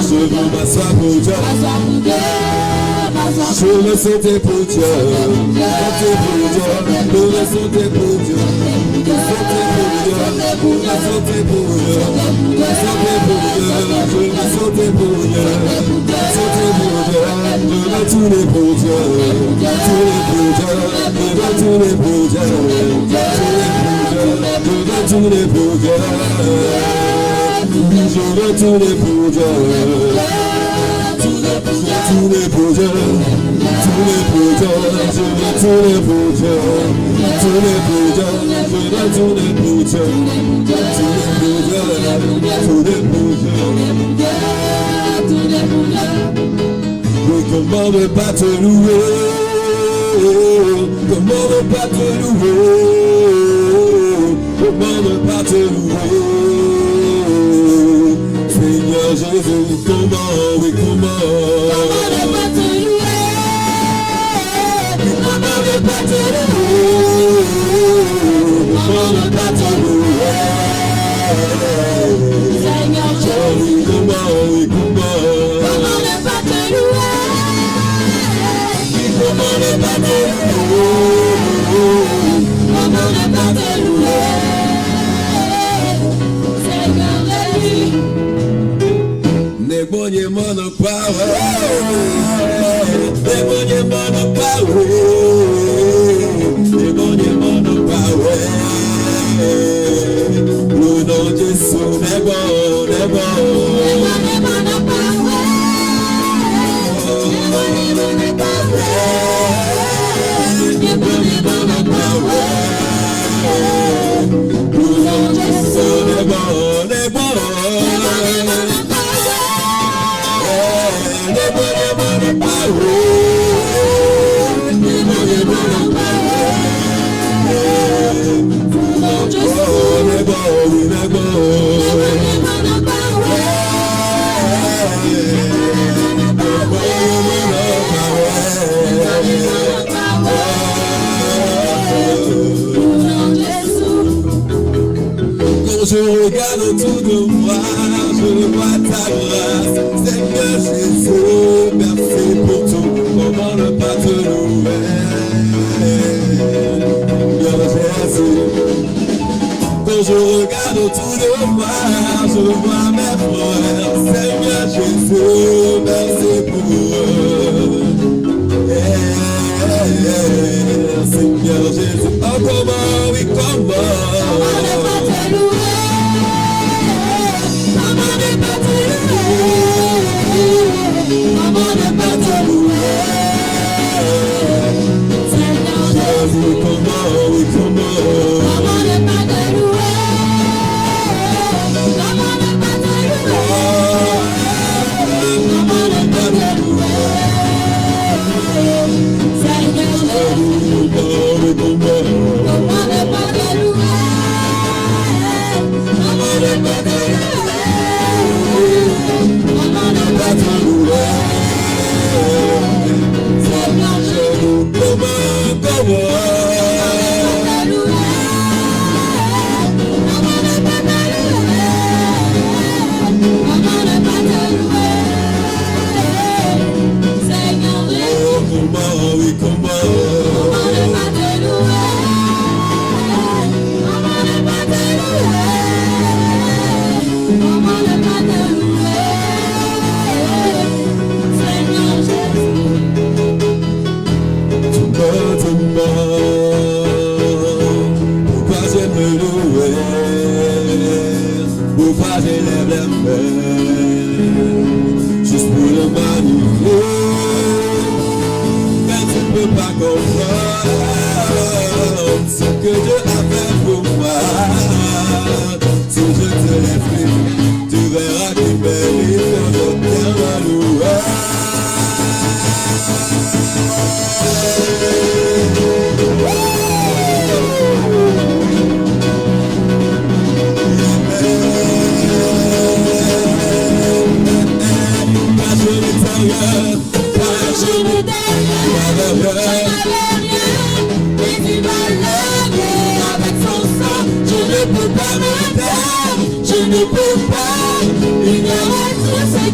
Je veux m'asseoir pour Dieu. Je veux sauter pour Dieu. Sauter pour Dieu. Je veux sauter pour Dieu. Sauter pour Dieu. Sauter pour Dieu. Sauter pour Dieu. Je veux sauter pour Dieu. Sauter pour Dieu. Je veux tourner pour Dieu. Tourner pour Dieu. Je veux tourner pour Dieu. Tourner pour Dieu. Je veux tourner pour Dieu. Tourner pour Dieu. Tourner pour Dieu. Je veux tourner pour Dieu. Tourner pour Dieu. Je veux tourner pour Dieu. Tourner pour Dieu. Tourner pour Dieu. Oui, comment ne pas te louer? Comment ne pas te louer? Comment ne pas te louer? Seigneur Jésus, comment, oui, comment? Comment ne pas te louer? Comment ne pas te louer? Comment ne pas te louer? Seigneur Jésus, comment, oui, comment? Comment ne pas te louer? Comment ne pas te louer? Comment ne pas te louer? Seigneur Jésus. Nebonyema no power. Nebonyema no power. Nebonyema no power. Le nom de Jésus n'est bon, n'est bon. Nebonyema no power. Nebonyema no power. Nebonyema no power. Le nom de Jésus n'est bon, n'est bon. Quand je regarde autour de moi, je vois ta grâce, Seigneur Jésus, merci pour tout, comment ne pas te louer, Seigneur Jésus. Quand je regarde autour de moi, je vois mes frères, Seigneur Jésus, merci pour eux. Seigneur Jésus, oh comment, oui comment, comment ne pas te louer, comment ne pas te louer, comment ne pas te louer, Seigneur Jésus, comment, oui comment, comment ne pas te louer, comment ne pas te louer, comment ne pas te louer, Seigneur Jésus, comment ne pas te louer, comment ne pas te louer, comment ne pas te louer, Seigneur Jésus, comment j'élève les mains juste pour le magnifier, mais tu ne peux pas comprendre ce que Dieu a fait pour moi. Si je te l'explique, tu verras qu'il mérite de bien la louer. Je ne peux pas ignorer tout ça.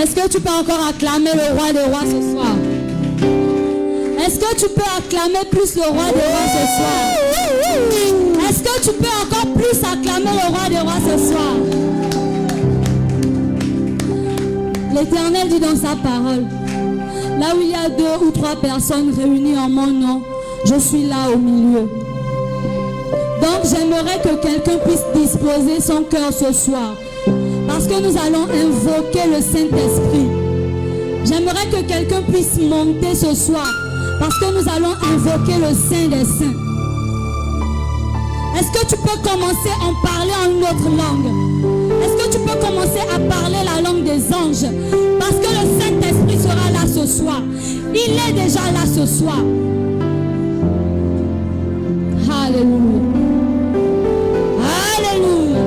Est-ce que tu peux encore acclamer le roi des rois ce soir? Est-ce que tu peux acclamer plus le roi des rois ce soir? Est-ce que tu peux encore plus acclamer le roi des rois ce soir? L'Éternel dit dans sa parole, là où il y a 2 ou 3 personnes réunies en mon nom, je suis là au milieu. Donc j'aimerais que quelqu'un puisse disposer son cœur ce soir, parce que nous allons invoquer le Saint-Esprit. J'aimerais que quelqu'un puisse monter ce soir, parce que nous allons invoquer le Saint des Saints. Est-ce que tu peux commencer à en parler en une autre langue? Est-ce que tu peux commencer à parler la langue des anges? Parce que le Saint-Esprit sera là ce soir. Il est déjà là ce soir. Alléluia. Alléluia.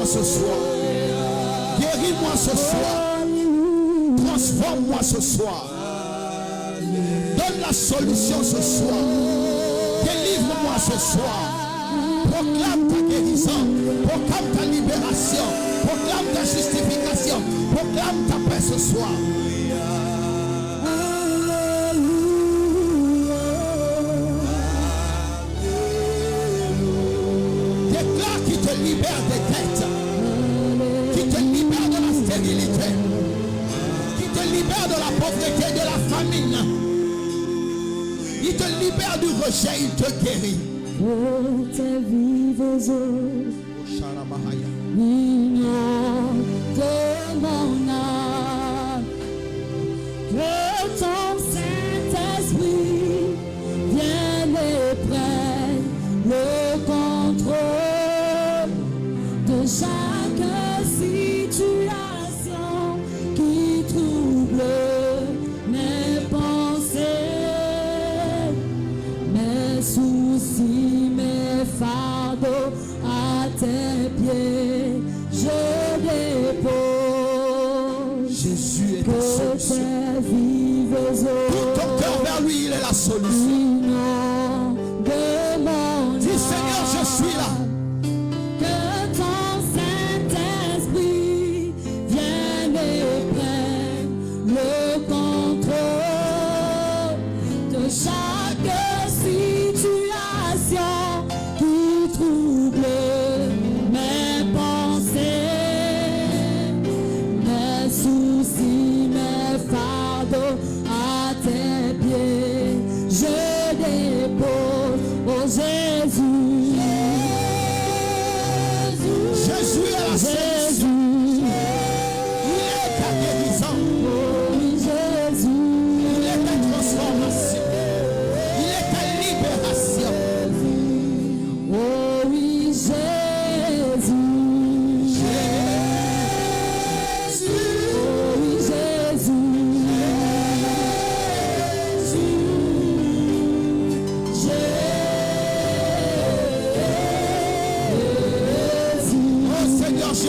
ce soir. Guéris-moi ce soir. Transforme-moi ce soir. Donne la solution ce soir. Délivre-moi ce soir. Proclame ta guérison. Proclame ta libération. Proclame ta justification. Proclame ta paix ce soir. Déclare qui te libère des dettes. Qui te libère de la stérilité. Qui te libère de la pauvreté, de la famine. Il te libère du rejet, il te guérit. Que tes vives eaux ignorent de mon âme, que ton Saint-Esprit vienne et prenne le contrôle de chaque situation qui trouble mes pensées, mes soucis, mes fardeaux à tes pieds, je dépose. Jésus est Que la solution. tes vives eaux Tout ton cœur vers lui, il est la solution. de mon Dis Seigneur, je suis là. que ton Saint-Esprit vienne et prenne le contrôle de chaque situation qui trouble mes pensées, mes soucis, mes fardeaux à tes pieds, je dépose, oh Jésus. Jésus est la solution. Jésus, Il est ta guérison. oh Jésus, Il est ta transformation.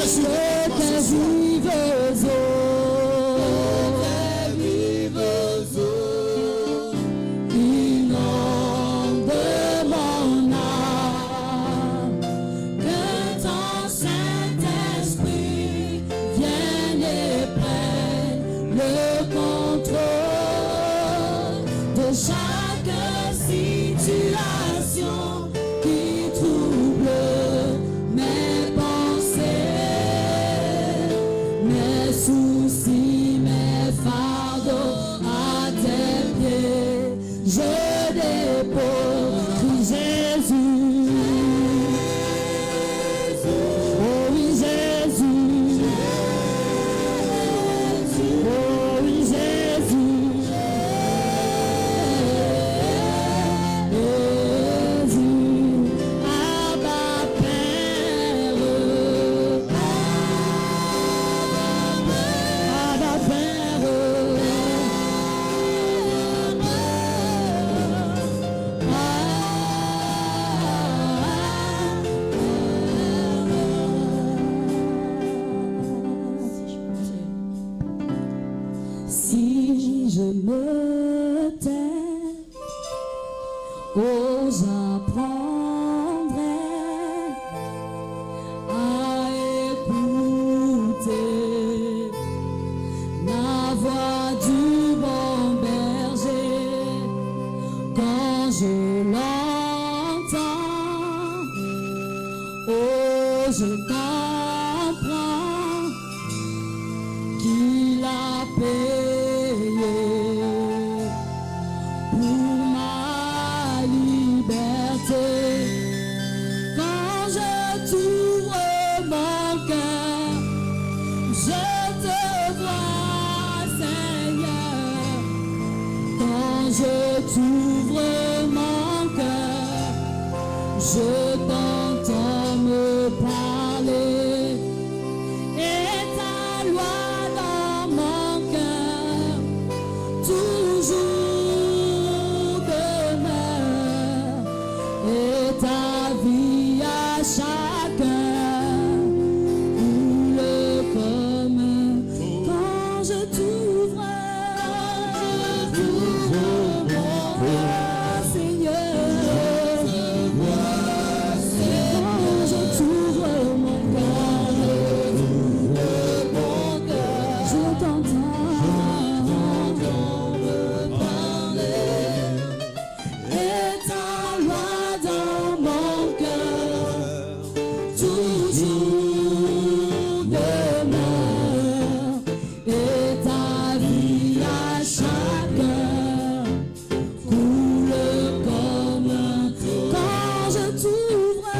sur tes vives eaux, inonde mon âme, que ton Saint-Esprit vienne et prenne le contrôle de chaque situation qui trouble mes pensées, mes soucis, mes fardeaux à tes pieds. Je dépose Jésus. Oh oui, Jésus. Oh oui, Jésus. Jésus, Abba Père, Abba Père, si je me tais, oh, j'apprendrai à écouter la voix du bon berger quand je l'entends. Oh, je comprends qu'il a payé pour ma liberté. Quand je t'ouvre mon cœur, je te vois, Seigneur. Quand je t'ouvre mon cœur, je t'entends me parler. Et ta loi dans mon cœur toujours demeure. Et ta vie à chacun coule comme quand je t'ouvre mon cœur, Seigneur. Quand je t'ouvre mon cœur, je t'entends me parler. Et ta loi dans mon cœur toujours demeure. Et ta vie à chacun coule comme quand je t'ouvre.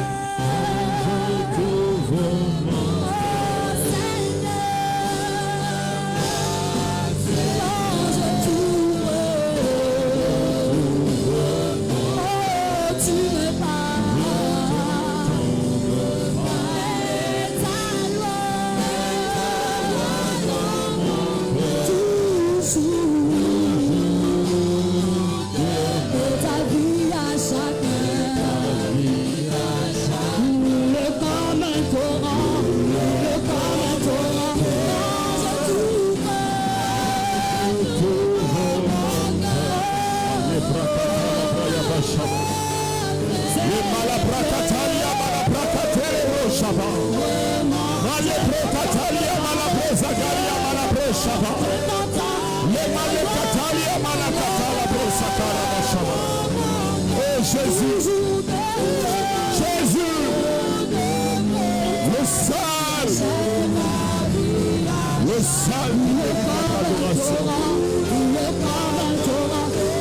Jésus, Jésus, le seul qui mérite notre adoration.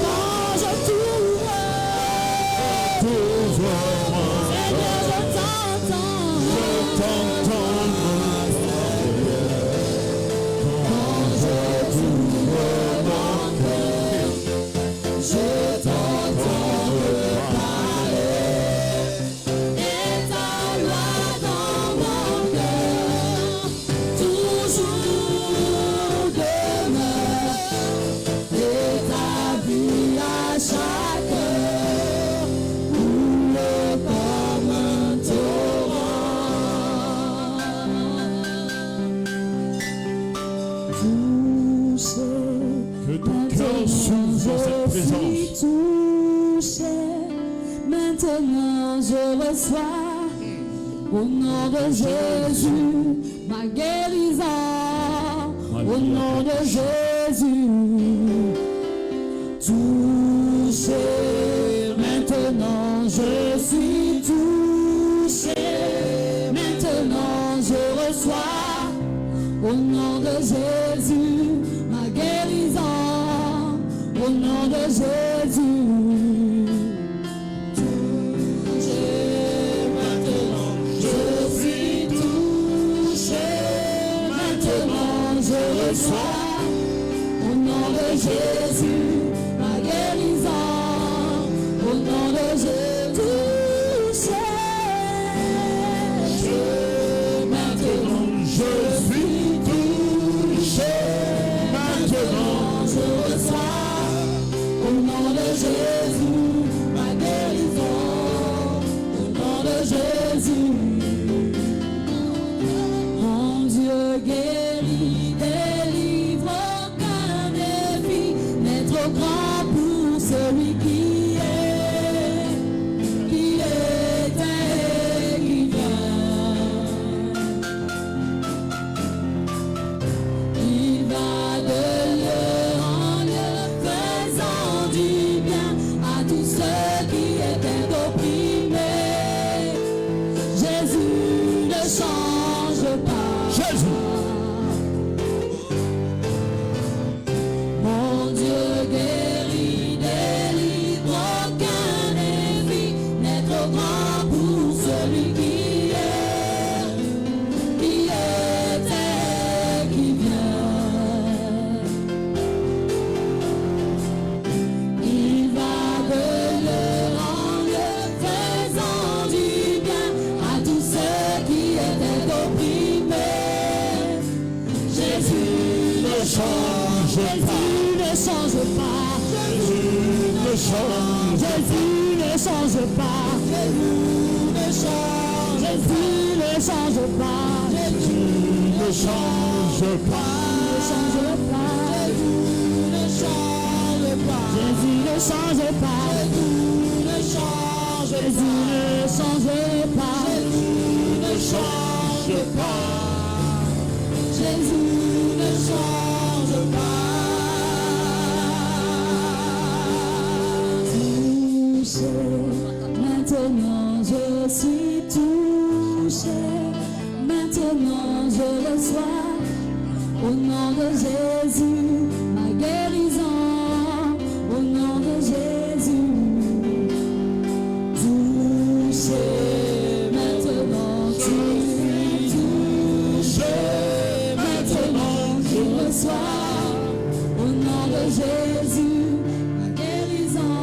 Quand je t'ouvre, Seigneur, je t'entends quand je t'ouvre mon cœur, je t'entends me parler. Et ta loi dans mon cœur toujours demeure. toucher. Maintenant je reçois au nom de Jésus ma guérison. Au nom de Jésus, touché. Maintenant je suis touché. Maintenant je reçois au nom de Jésus ma guérison. Au nom de Jésus. Au nom de Jésus, ma guérison, au nom de Jésus, maintenant je suis touché, maintenant je reçois, au nom de Jésus, ma guérison, au nom de Jésus, mon Dieu guérit, délivre. Grand pour celui qui est et qui vient. Il va de lieu en lieu, faisant du bien à tous ceux qui étaient opprimés. Jésus ne change pas. Jésus. Guérit, délivre, aucun ennemi n'est trop grand pour celui qui est et qui vient. Il va de lieu en lieu, faisant du bien à tous ceux qui étaient opprimés. Jésus ne change pas. Change pas, Jésus ne change, Jésus ne change pas, Jésus ne change, Jésus ne change pas, Jésus ne change pas, Jésus ne change pas, Jésus ne change pas, Jésus ne change pas, Jésus ne change pas, Jésus ne change pas. Maintenant je suis touché, maintenant je reçois au nom de Jésus ma guérison, au nom de Jésus. Touché, maintenant je suis touché, maintenant je reçois au nom de Jésus ma guérison.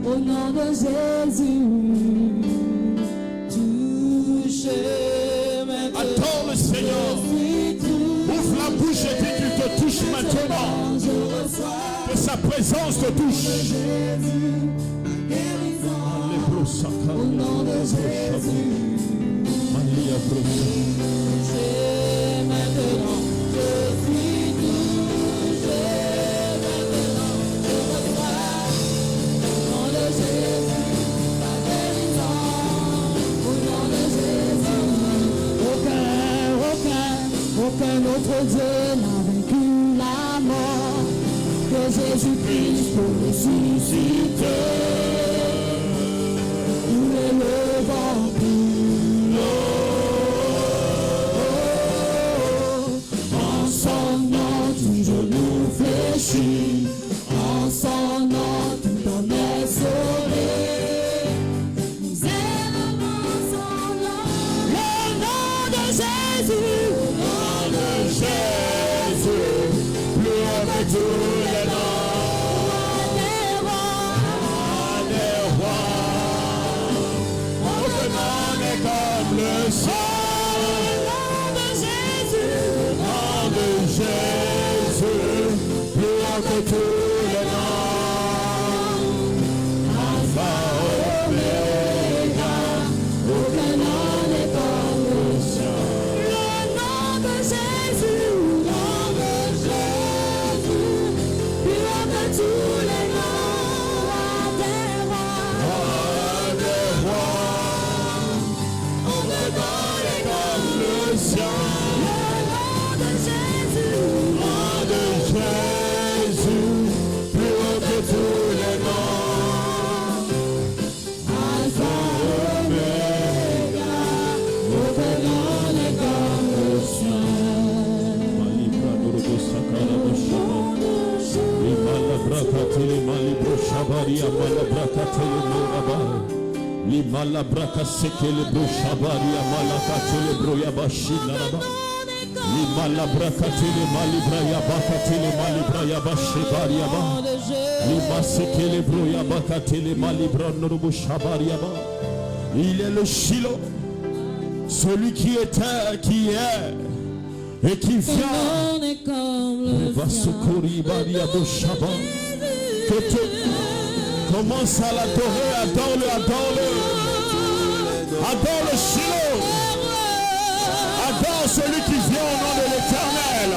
Au nom de Jésus, touché maintenant. Attends le Seigneur. Ouvre la bouche et dis qu'il te touche maintenant. Que sa présence te touche. Au nom de Jésus, touché maintenant. Je suis touché maintenant. Je reçois. Jésus, ma guérison, au nom de Jésus. Aucun autre Dieu n'a vaincu la mort que Jésus-Christ pour ressusciter. Nous l'élevons plus haut. En son nom, tout genou fléchit. En son nom, tout homme est sauvé. Nous élevons son nom. Le nom de Jésus. Le nom de Jésus. Plus haut que tous les noms. Roi des rois. Aucun nom n'est comme le seul. Le nom de Jésus. Le nom de Jésus. Plus haut que tous les noms. Alpha, Omega. Aucun nom n'est comme le seul. Le nom de Jésus. Le nom de Jésus. Plus haut que tous les noms. Shabari Amala Brakatele Moraba. Limala Braka Sekele Bro Shabari Amala Katele Bro Yabashi Naraba. Limala Brakatele Malibra Yabakatele Malibra Yabashi Bari Yaba. Lima Sekele Bro Yabakatele Malibra Norubu Shabari Yaba. Il est le Shiloh, celui qui était, qui est et qui vient. Va secourir Maria Boshaba. Que tu commences à l'adorer, adore-le, adore-le. Adore le Shiloh. Adore celui qui vient au nom de l'Éternel.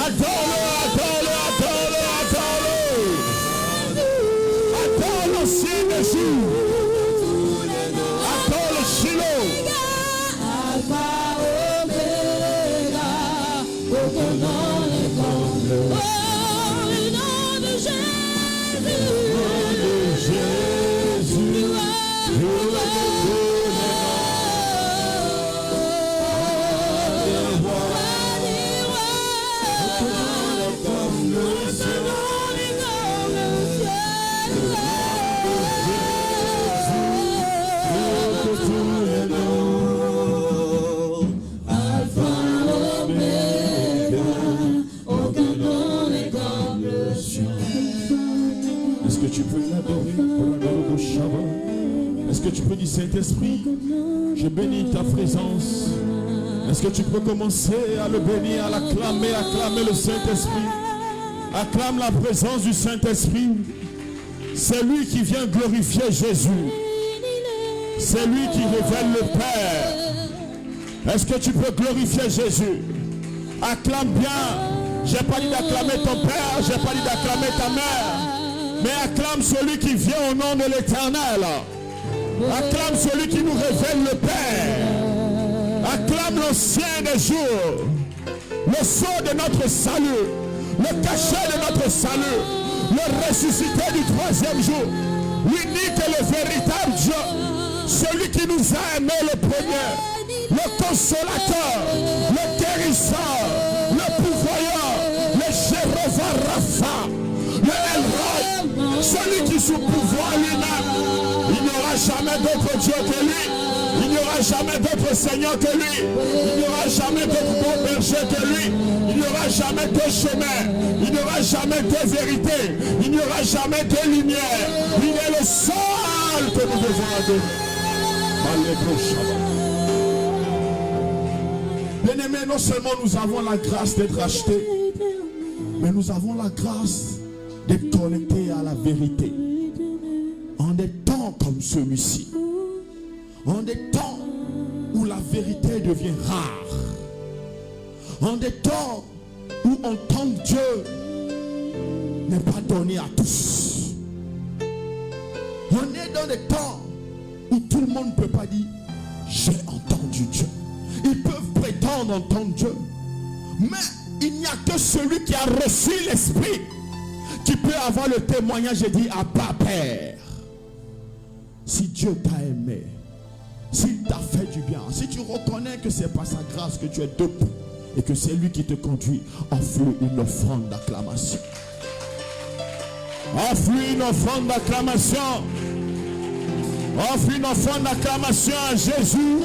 Adore-le, adore-le, adore-le, adore-le. Adore l'ancien des jours. Adore le Shiloh. Aucun nom n'est comme le nom de Jésus. Le nom de Jésus. Tu peux l'adorer. Est-ce que tu peux dire Saint-Esprit, je bénis ta présence. Est-ce que tu peux commencer à le bénir, à l'acclamer, acclamer le Saint-Esprit. Acclame la présence du Saint-Esprit. C'est lui qui vient glorifier Jésus. C'est lui qui révèle le Père. Est-ce que tu peux glorifier Jésus? Acclame bien. Je n'ai pas dit d'acclamer ton Père, je n'ai pas dit d'acclamer ta mère. Mais acclame celui qui vient au nom de l'Éternel. Acclame celui qui nous révèle le Père. Acclame l'ancien des jours. Le sceau de notre salut. Le cachet de notre salut. Le ressuscité du troisième jour. L'unique et le véritable Dieu. Celui qui nous a aimés le premier. Le consolateur. Le guérisseur. Le pourvoyeur. Le Jéhovah Rapha. Le El Roi, celui qui sous pouvoir lui-même. Il n'y aura jamais d'autre Dieu que lui. Il n'y aura jamais d'autre Seigneur que lui. Il n'y aura jamais d'autre bon berger que lui. Il n'y aura jamais de chemin. Il n'y aura jamais de vérité. Il n'y aura jamais de lumière. Il est le seul que nous devons adorer. Bien-aimés, non seulement nous avons la grâce d'être rachetés, mais nous avons la grâce d'être connectés à la vérité. En des temps comme celui-ci, en des temps où la vérité devient rare, en des temps où entendre Dieu n'est pas donné à tous. On est dans des temps où tout le monde ne peut pas dire j'ai entendu Dieu. Ils peuvent prétendre entendre Dieu, mais il n'y a que celui qui a reçu l'Esprit qui peut avoir le témoignage et dire Abba Père. Si Dieu t'a aimé, s'il t'a fait du bien, si tu reconnais que c'est par sa grâce que tu es debout et que c'est lui qui te conduit, offre une offrande d'acclamation. Offre une offrande d'acclamation. Offre une offrande d'acclamation à Jésus.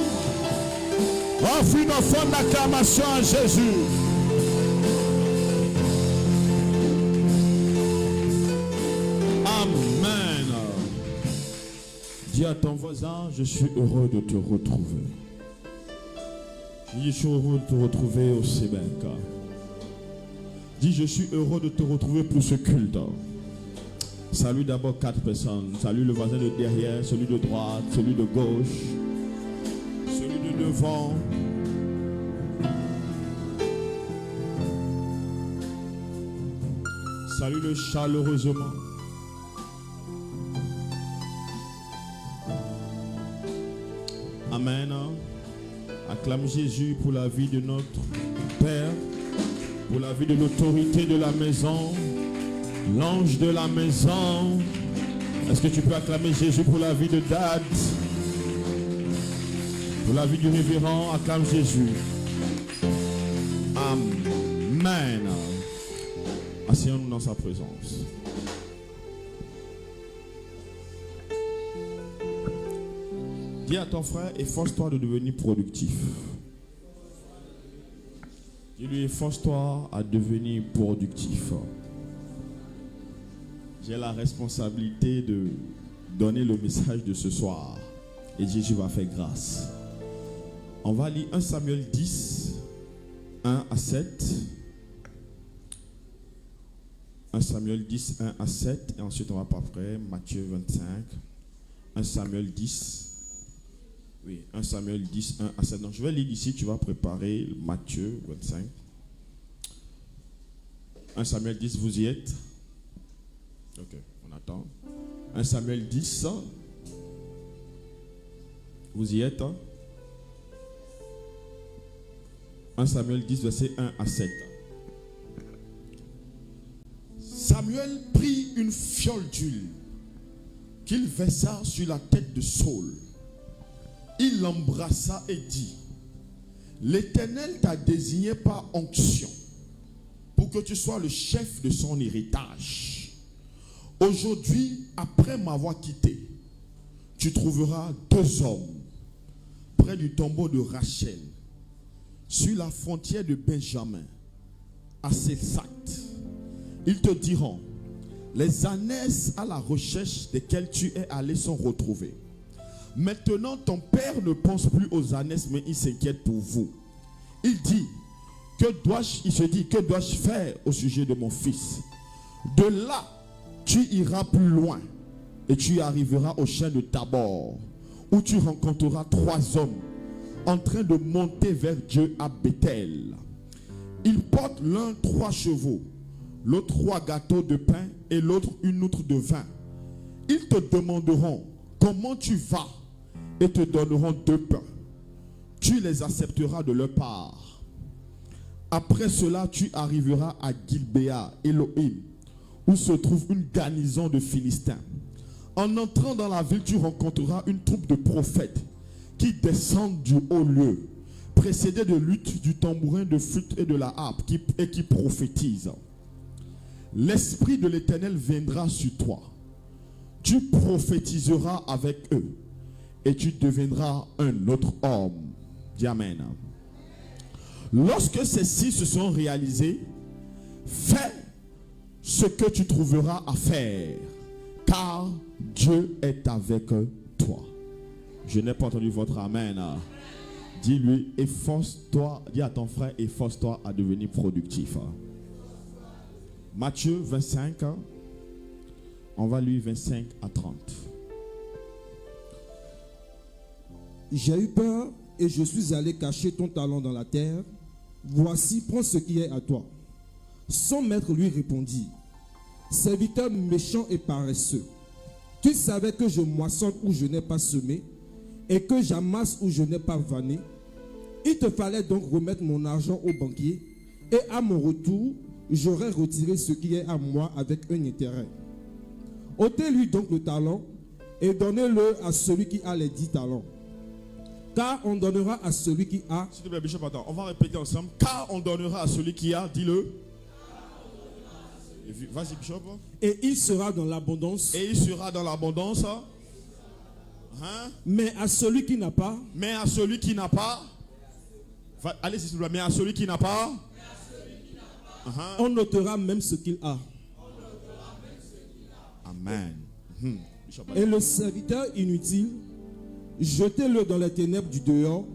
Offre une offrande d'acclamation à Jésus. Amen. Dis à ton voisin, je suis heureux de te retrouver. Je suis heureux de te retrouver au Sébenka. Dis, je suis heureux de te retrouver pour ce culte. Salue d'abord 4 personnes. Salue le voisin de derrière, celui de droite, celui de gauche, celui de devant. Salue-le chaleureusement. Amen. Acclame Jésus pour la vie de notre Père, pour la vie de l'autorité de la maison, l'ange de la maison. Est-ce que tu peux acclamer Jésus pour la vie de Dad, pour la vie du révérend? Acclame Jésus. Amen. Asseyons-nous dans sa présence. Dis à ton frère, efforce-toi de devenir productif. Dis-lui, efforce-toi à devenir productif. J'ai la responsabilité de donner le message de ce soir. Et Jésus va faire grâce. On va lire 1 Samuel 10, 1 à 7. 1 Samuel 10, 1 à 7. Et ensuite, on va pas après Matthieu 25. 1 Samuel 10. Oui, 1 Samuel 10, 1 à 7. Donc, je vais lire ici. Tu vas préparer Matthieu 25. 1 Samuel 10, vous y êtes? Ok, on attend. 1 Samuel 10. Vous y êtes? 1 Samuel 10, verset 1 à 7. Samuel prit une fiole d'huile qu'il versa sur la tête de Saul. Il l'embrassa et dit: L'Éternel t'a désigné par onction pour que tu sois le chef de son héritage. Aujourd'hui, après m'avoir quitté, tu trouveras 2 hommes près du tombeau de Rachel, sur la frontière de Benjamin, à Selsat. Ils te diront: les ânesses à la recherche desquelles tu es allé sont retrouvées. Maintenant, ton père ne pense plus aux ânesses, mais il s'inquiète pour vous. Il se dit, que dois-je faire au sujet de mon fils? De là, tu iras plus loin et tu arriveras au chêne de Tabor, où tu rencontreras 3 hommes en train de monter vers Dieu à Bethel. Ils portent l'un 3 chevaux, l'autre 3 gâteaux de pain et l'autre une outre de vin. Ils te demanderont comment tu vas et te donneront 2 pains. Tu les accepteras de leur part. Après cela, tu arriveras à Gilbéa, Elohim, où se trouve une garnison de Philistins. En entrant dans la ville, tu rencontreras une troupe de prophètes qui descendent du haut lieu, précédés de luttes, du tambourin, de flûte et de la harpe, et qui prophétisent. L'Esprit de l'Éternel viendra sur toi. Tu prophétiseras avec eux et tu deviendras un autre homme. Dis Amen. Lorsque ces-ci se sont réalisés, fais ce que tu trouveras à faire, car Dieu est avec toi. Je n'ai pas entendu votre Amen. Dis-lui, efforce-toi, dis à ton frère, efforce-toi à devenir productif. Matthieu 25, on va lire 25 à 30. J'ai eu peur et je suis allé cacher ton talent dans la terre. Voici, prends ce qui est à toi. Son maître lui répondit: Serviteur méchant et paresseux, tu savais que je moissonne où je n'ai pas semé et que j'amasse où je n'ai pas vanné. Il te fallait donc remettre mon argent au banquier et à mon retour, j'aurais retiré ce qui est à moi avec un intérêt. Ôtez-lui donc le talent et donnez-le à celui qui a les 10 talents. Car on donnera à celui qui a... S'il te plaît, Bishop, attends, on va répéter ensemble. Car on donnera à celui qui a, dis-le. Vas-y, Bishop. Et il sera dans l'abondance. Et il sera dans l'abondance. Hein? Mais à celui qui n'a pas... Mais à celui qui n'a pas... Allez, s'il te plaît, mais à celui qui n'a pas... On notera même ce qu'il a. Amen. Et le serviteur inutile, jetez-le dans les ténèbres du dehors,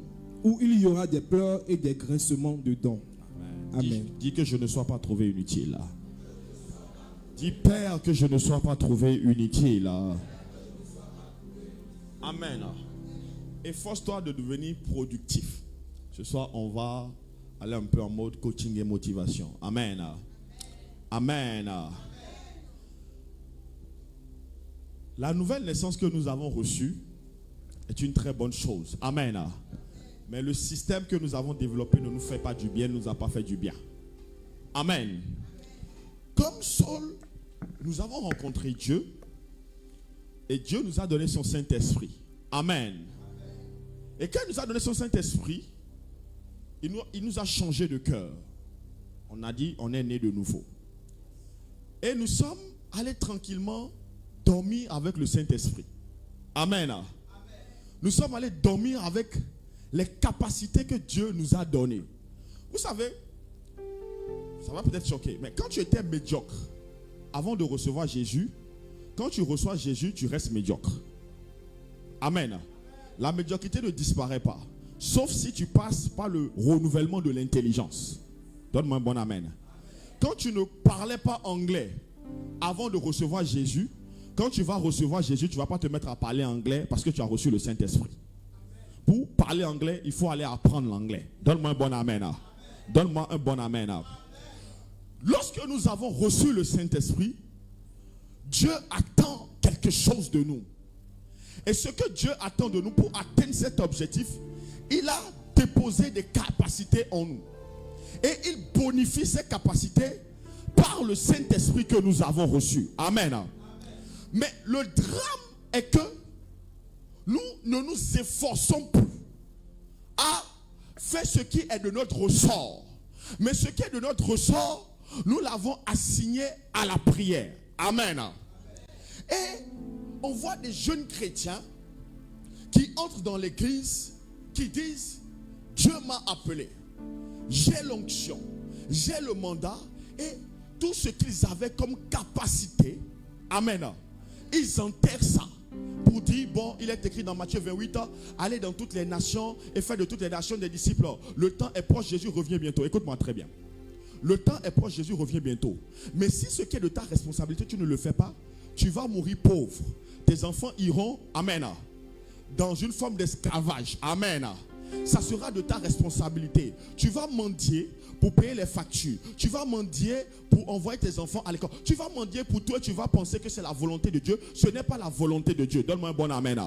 où il y aura des pleurs et des grincements de dents. Amen. Dis que je ne sois pas trouvé inutile. Dis, Père, que je ne sois pas trouvé inutile. Amen. Efforce-toi de devenir productif. Ce soir, on va aller un peu en mode coaching et motivation. Amen. Amen. La nouvelle naissance que nous avons reçue est une très bonne chose. Amen. Mais le système que nous avons développé ne nous fait pas du bien, ne nous a pas fait du bien. Amen. Comme Saul, nous avons rencontré Dieu et Dieu nous a donné son Saint-Esprit. Amen. Et quand il nous a donné son Saint-Esprit, il nous a changé de cœur. On a dit, on est né de nouveau. Et nous sommes allés tranquillement dormir avec le Saint-Esprit. Amen. Nous sommes allés dormir avec les capacités que Dieu nous a données. Vous savez, ça va peut-être choquer, mais quand tu étais médiocre, avant de recevoir Jésus, quand tu reçois Jésus, tu restes médiocre. Amen. La médiocrité ne disparaît pas, sauf si tu passes par le renouvellement de l'intelligence. Donne-moi un bon amen. Quand tu ne parlais pas anglais avant de recevoir Jésus, quand tu vas recevoir Jésus, tu ne vas pas te mettre à parler anglais parce que tu as reçu le Saint-Esprit. Pour parler anglais, il faut aller apprendre l'anglais. Donne-moi un bon amen. Donne-moi un bon amen. Lorsque nous avons reçu le Saint-Esprit, Dieu attend quelque chose de nous. Et ce que Dieu attend de nous pour atteindre cet objectif, il a déposé des capacités en nous. Et il bonifie ces capacités par le Saint-Esprit que nous avons reçu. Amen. Mais le drame est que nous ne nous efforçons plus à faire ce qui est de notre ressort. Mais ce qui est de notre ressort, nous l'avons assigné à la prière. Amen. Et on voit des jeunes chrétiens qui entrent dans l'église, qui disent, Dieu m'a appelé, j'ai l'onction, j'ai le mandat, et tout ce qu'ils avaient comme capacité, amen, ils enterrent ça pour dire, bon, il est écrit dans Matthieu 28, allez dans toutes les nations et faites de toutes les nations des disciples. Le temps est proche, Jésus revient bientôt. Écoute-moi très bien. Le temps est proche, Jésus revient bientôt. Mais si ce qui est de ta responsabilité, tu ne le fais pas, tu vas mourir pauvre. Tes enfants iront, amen, dans une forme d'esclavage. Amen. Ça sera de ta responsabilité. Tu vas mendier pour payer les factures. Tu vas mendier pour envoyer tes enfants à l'école. Tu vas mendier pour toi et tu vas penser que c'est la volonté de Dieu. Ce n'est pas la volonté de Dieu. Donne-moi un bon amen.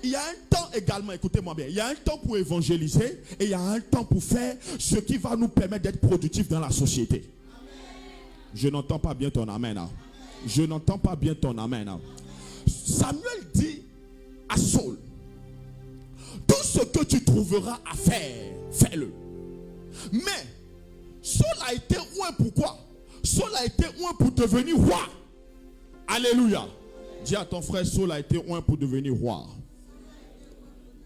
Il y a un temps également, écoutez-moi bien, il y a un temps pour évangéliser et il y a un temps pour faire ce qui va nous permettre d'être productifs dans la société. Je n'entends pas bien ton amen. Je n'entends pas bien ton amen. Samuel dit à Saul, tout ce que tu trouveras à faire, fais-le. Mais Saul a été loin pourquoi? Saul a été loin pour devenir roi. Alléluia. Dis à ton frère, Saul a été loin pour devenir roi.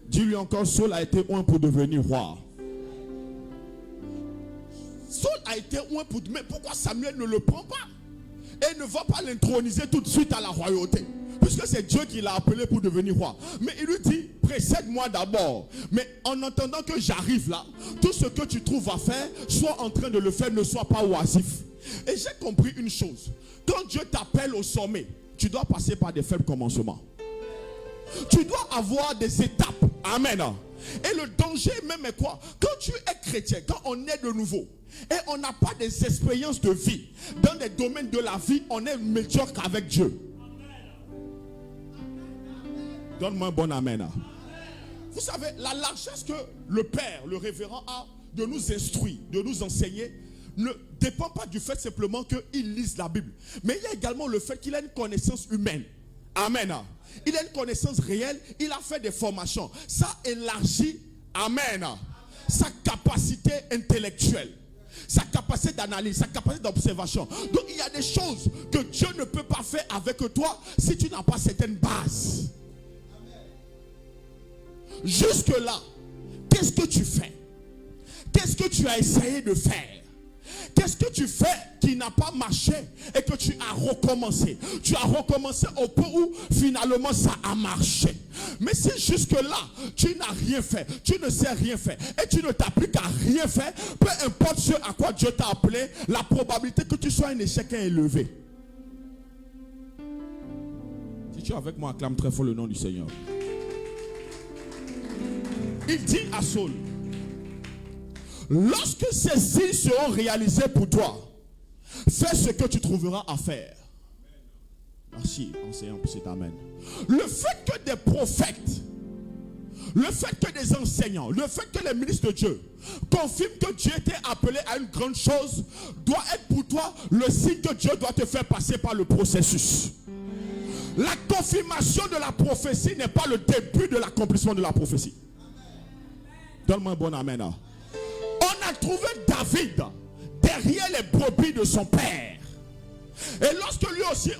Dis-lui encore, Saul a été loin pour devenir roi. Saul a été loin pour... Mais pourquoi Samuel ne le prend pas? Et ne va pas l'introniser tout de suite à la royauté? Puisque c'est Dieu qui l'a appelé pour devenir roi. Mais il lui dit, précède-moi d'abord. Mais en attendant que j'arrive là, tout ce que tu trouves à faire, sois en train de le faire, ne sois pas oisif. Et j'ai compris une chose. Quand Dieu t'appelle au sommet, tu dois passer par des faibles commencements. Tu dois avoir des étapes. Amen. Et le danger même est quoi? Quand tu es chrétien, quand on est de nouveau, et on n'a pas des expériences de vie, dans des domaines de la vie, on est médiocre avec Dieu. Donne-moi un bon amen. Vous savez, la largesse que le Père, le révérend a de nous instruire, de nous enseigner, ne dépend pas du fait simplement qu'il lise la Bible. Mais il y a également le fait qu'il a une connaissance humaine. Amen. Il a une connaissance réelle, il a fait des formations. Ça élargit, amen, sa capacité intellectuelle, sa capacité d'analyse, sa capacité d'observation. Donc il y a des choses que Dieu ne peut pas faire avec toi si tu n'as pas certaines bases. Jusque-là, qu'est-ce que tu fais? Qu'est-ce que tu as essayé de faire? Qu'est-ce que tu fais qui n'a pas marché et que tu as recommencé? Tu as recommencé au point où finalement ça a marché. Mais si jusque-là, tu n'as rien fait, tu ne sais rien faire et tu ne t'appliques à rien faire, peu importe ce à quoi Dieu t'a appelé, la probabilité que tu sois un échec est élevée. Si tu es avec moi, acclame très fort le nom du Seigneur. Il dit à Saul, lorsque ces signes seront réalisés pour toi, fais ce que tu trouveras à faire. Merci, enseignant, pour cet amen. Le fait que des prophètes, le fait que des enseignants, le fait que les ministres de Dieu confirment que Dieu t'est appelé à une grande chose, doit être pour toi le signe que Dieu doit te faire passer par le processus. La confirmation de la prophétie n'est pas le début de l'accomplissement de la prophétie. Donne-moi un bon amen. On a trouvé David derrière les brebis de son père. Et lorsque lui aussi,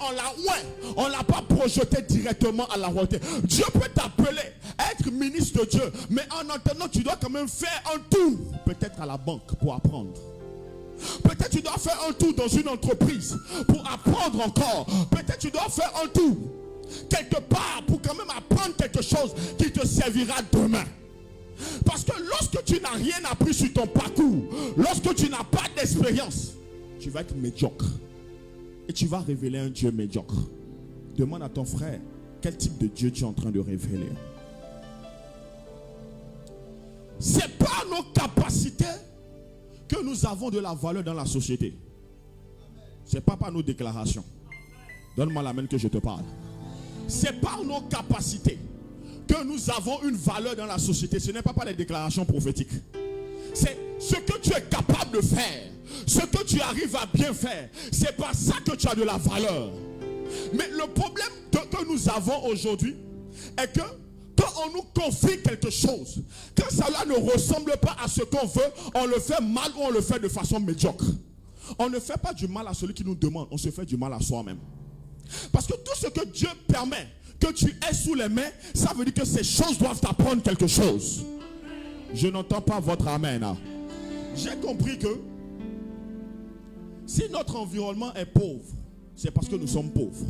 on l'a pas projeté directement à la royauté. Dieu peut t'appeler à être ministre de Dieu, mais en attendant, tu dois quand même faire un tour, peut-être à la banque pour apprendre. Peut-être tu dois faire un tour dans une entreprise pour apprendre encore. Peut-être tu dois faire un tour quelque part pour quand même apprendre quelque chose qui te servira demain. Parce que lorsque tu n'as rien appris sur ton parcours, lorsque tu n'as pas d'expérience, tu vas être médiocre. Et tu vas révéler un Dieu médiocre. Demande à ton frère, quel type de Dieu tu es en train de révéler. C'est pas nos capacités que nous avons de la valeur dans la société. C'est pas par nos déclarations. Donne-moi la main que je te parle. C'est par nos capacités que nous avons une valeur dans la société. Ce n'est pas par les déclarations prophétiques. C'est ce que tu es capable de faire. Ce que tu arrives à bien faire. C'est par ça que tu as de la valeur. Mais le problème que nous avons aujourd'hui est que quand on nous confie quelque chose, quand cela ne ressemble pas à ce qu'on veut, on le fait mal ou on le fait de façon médiocre. On ne fait pas du mal à celui qui nous demande, on se fait du mal à soi-même. Parce que tout ce que Dieu permet que tu aies sous les mains, ça veut dire que ces choses doivent t'apprendre quelque chose. Je n'entends pas votre amen. J'ai compris que si notre environnement est pauvre, c'est parce que nous sommes pauvres.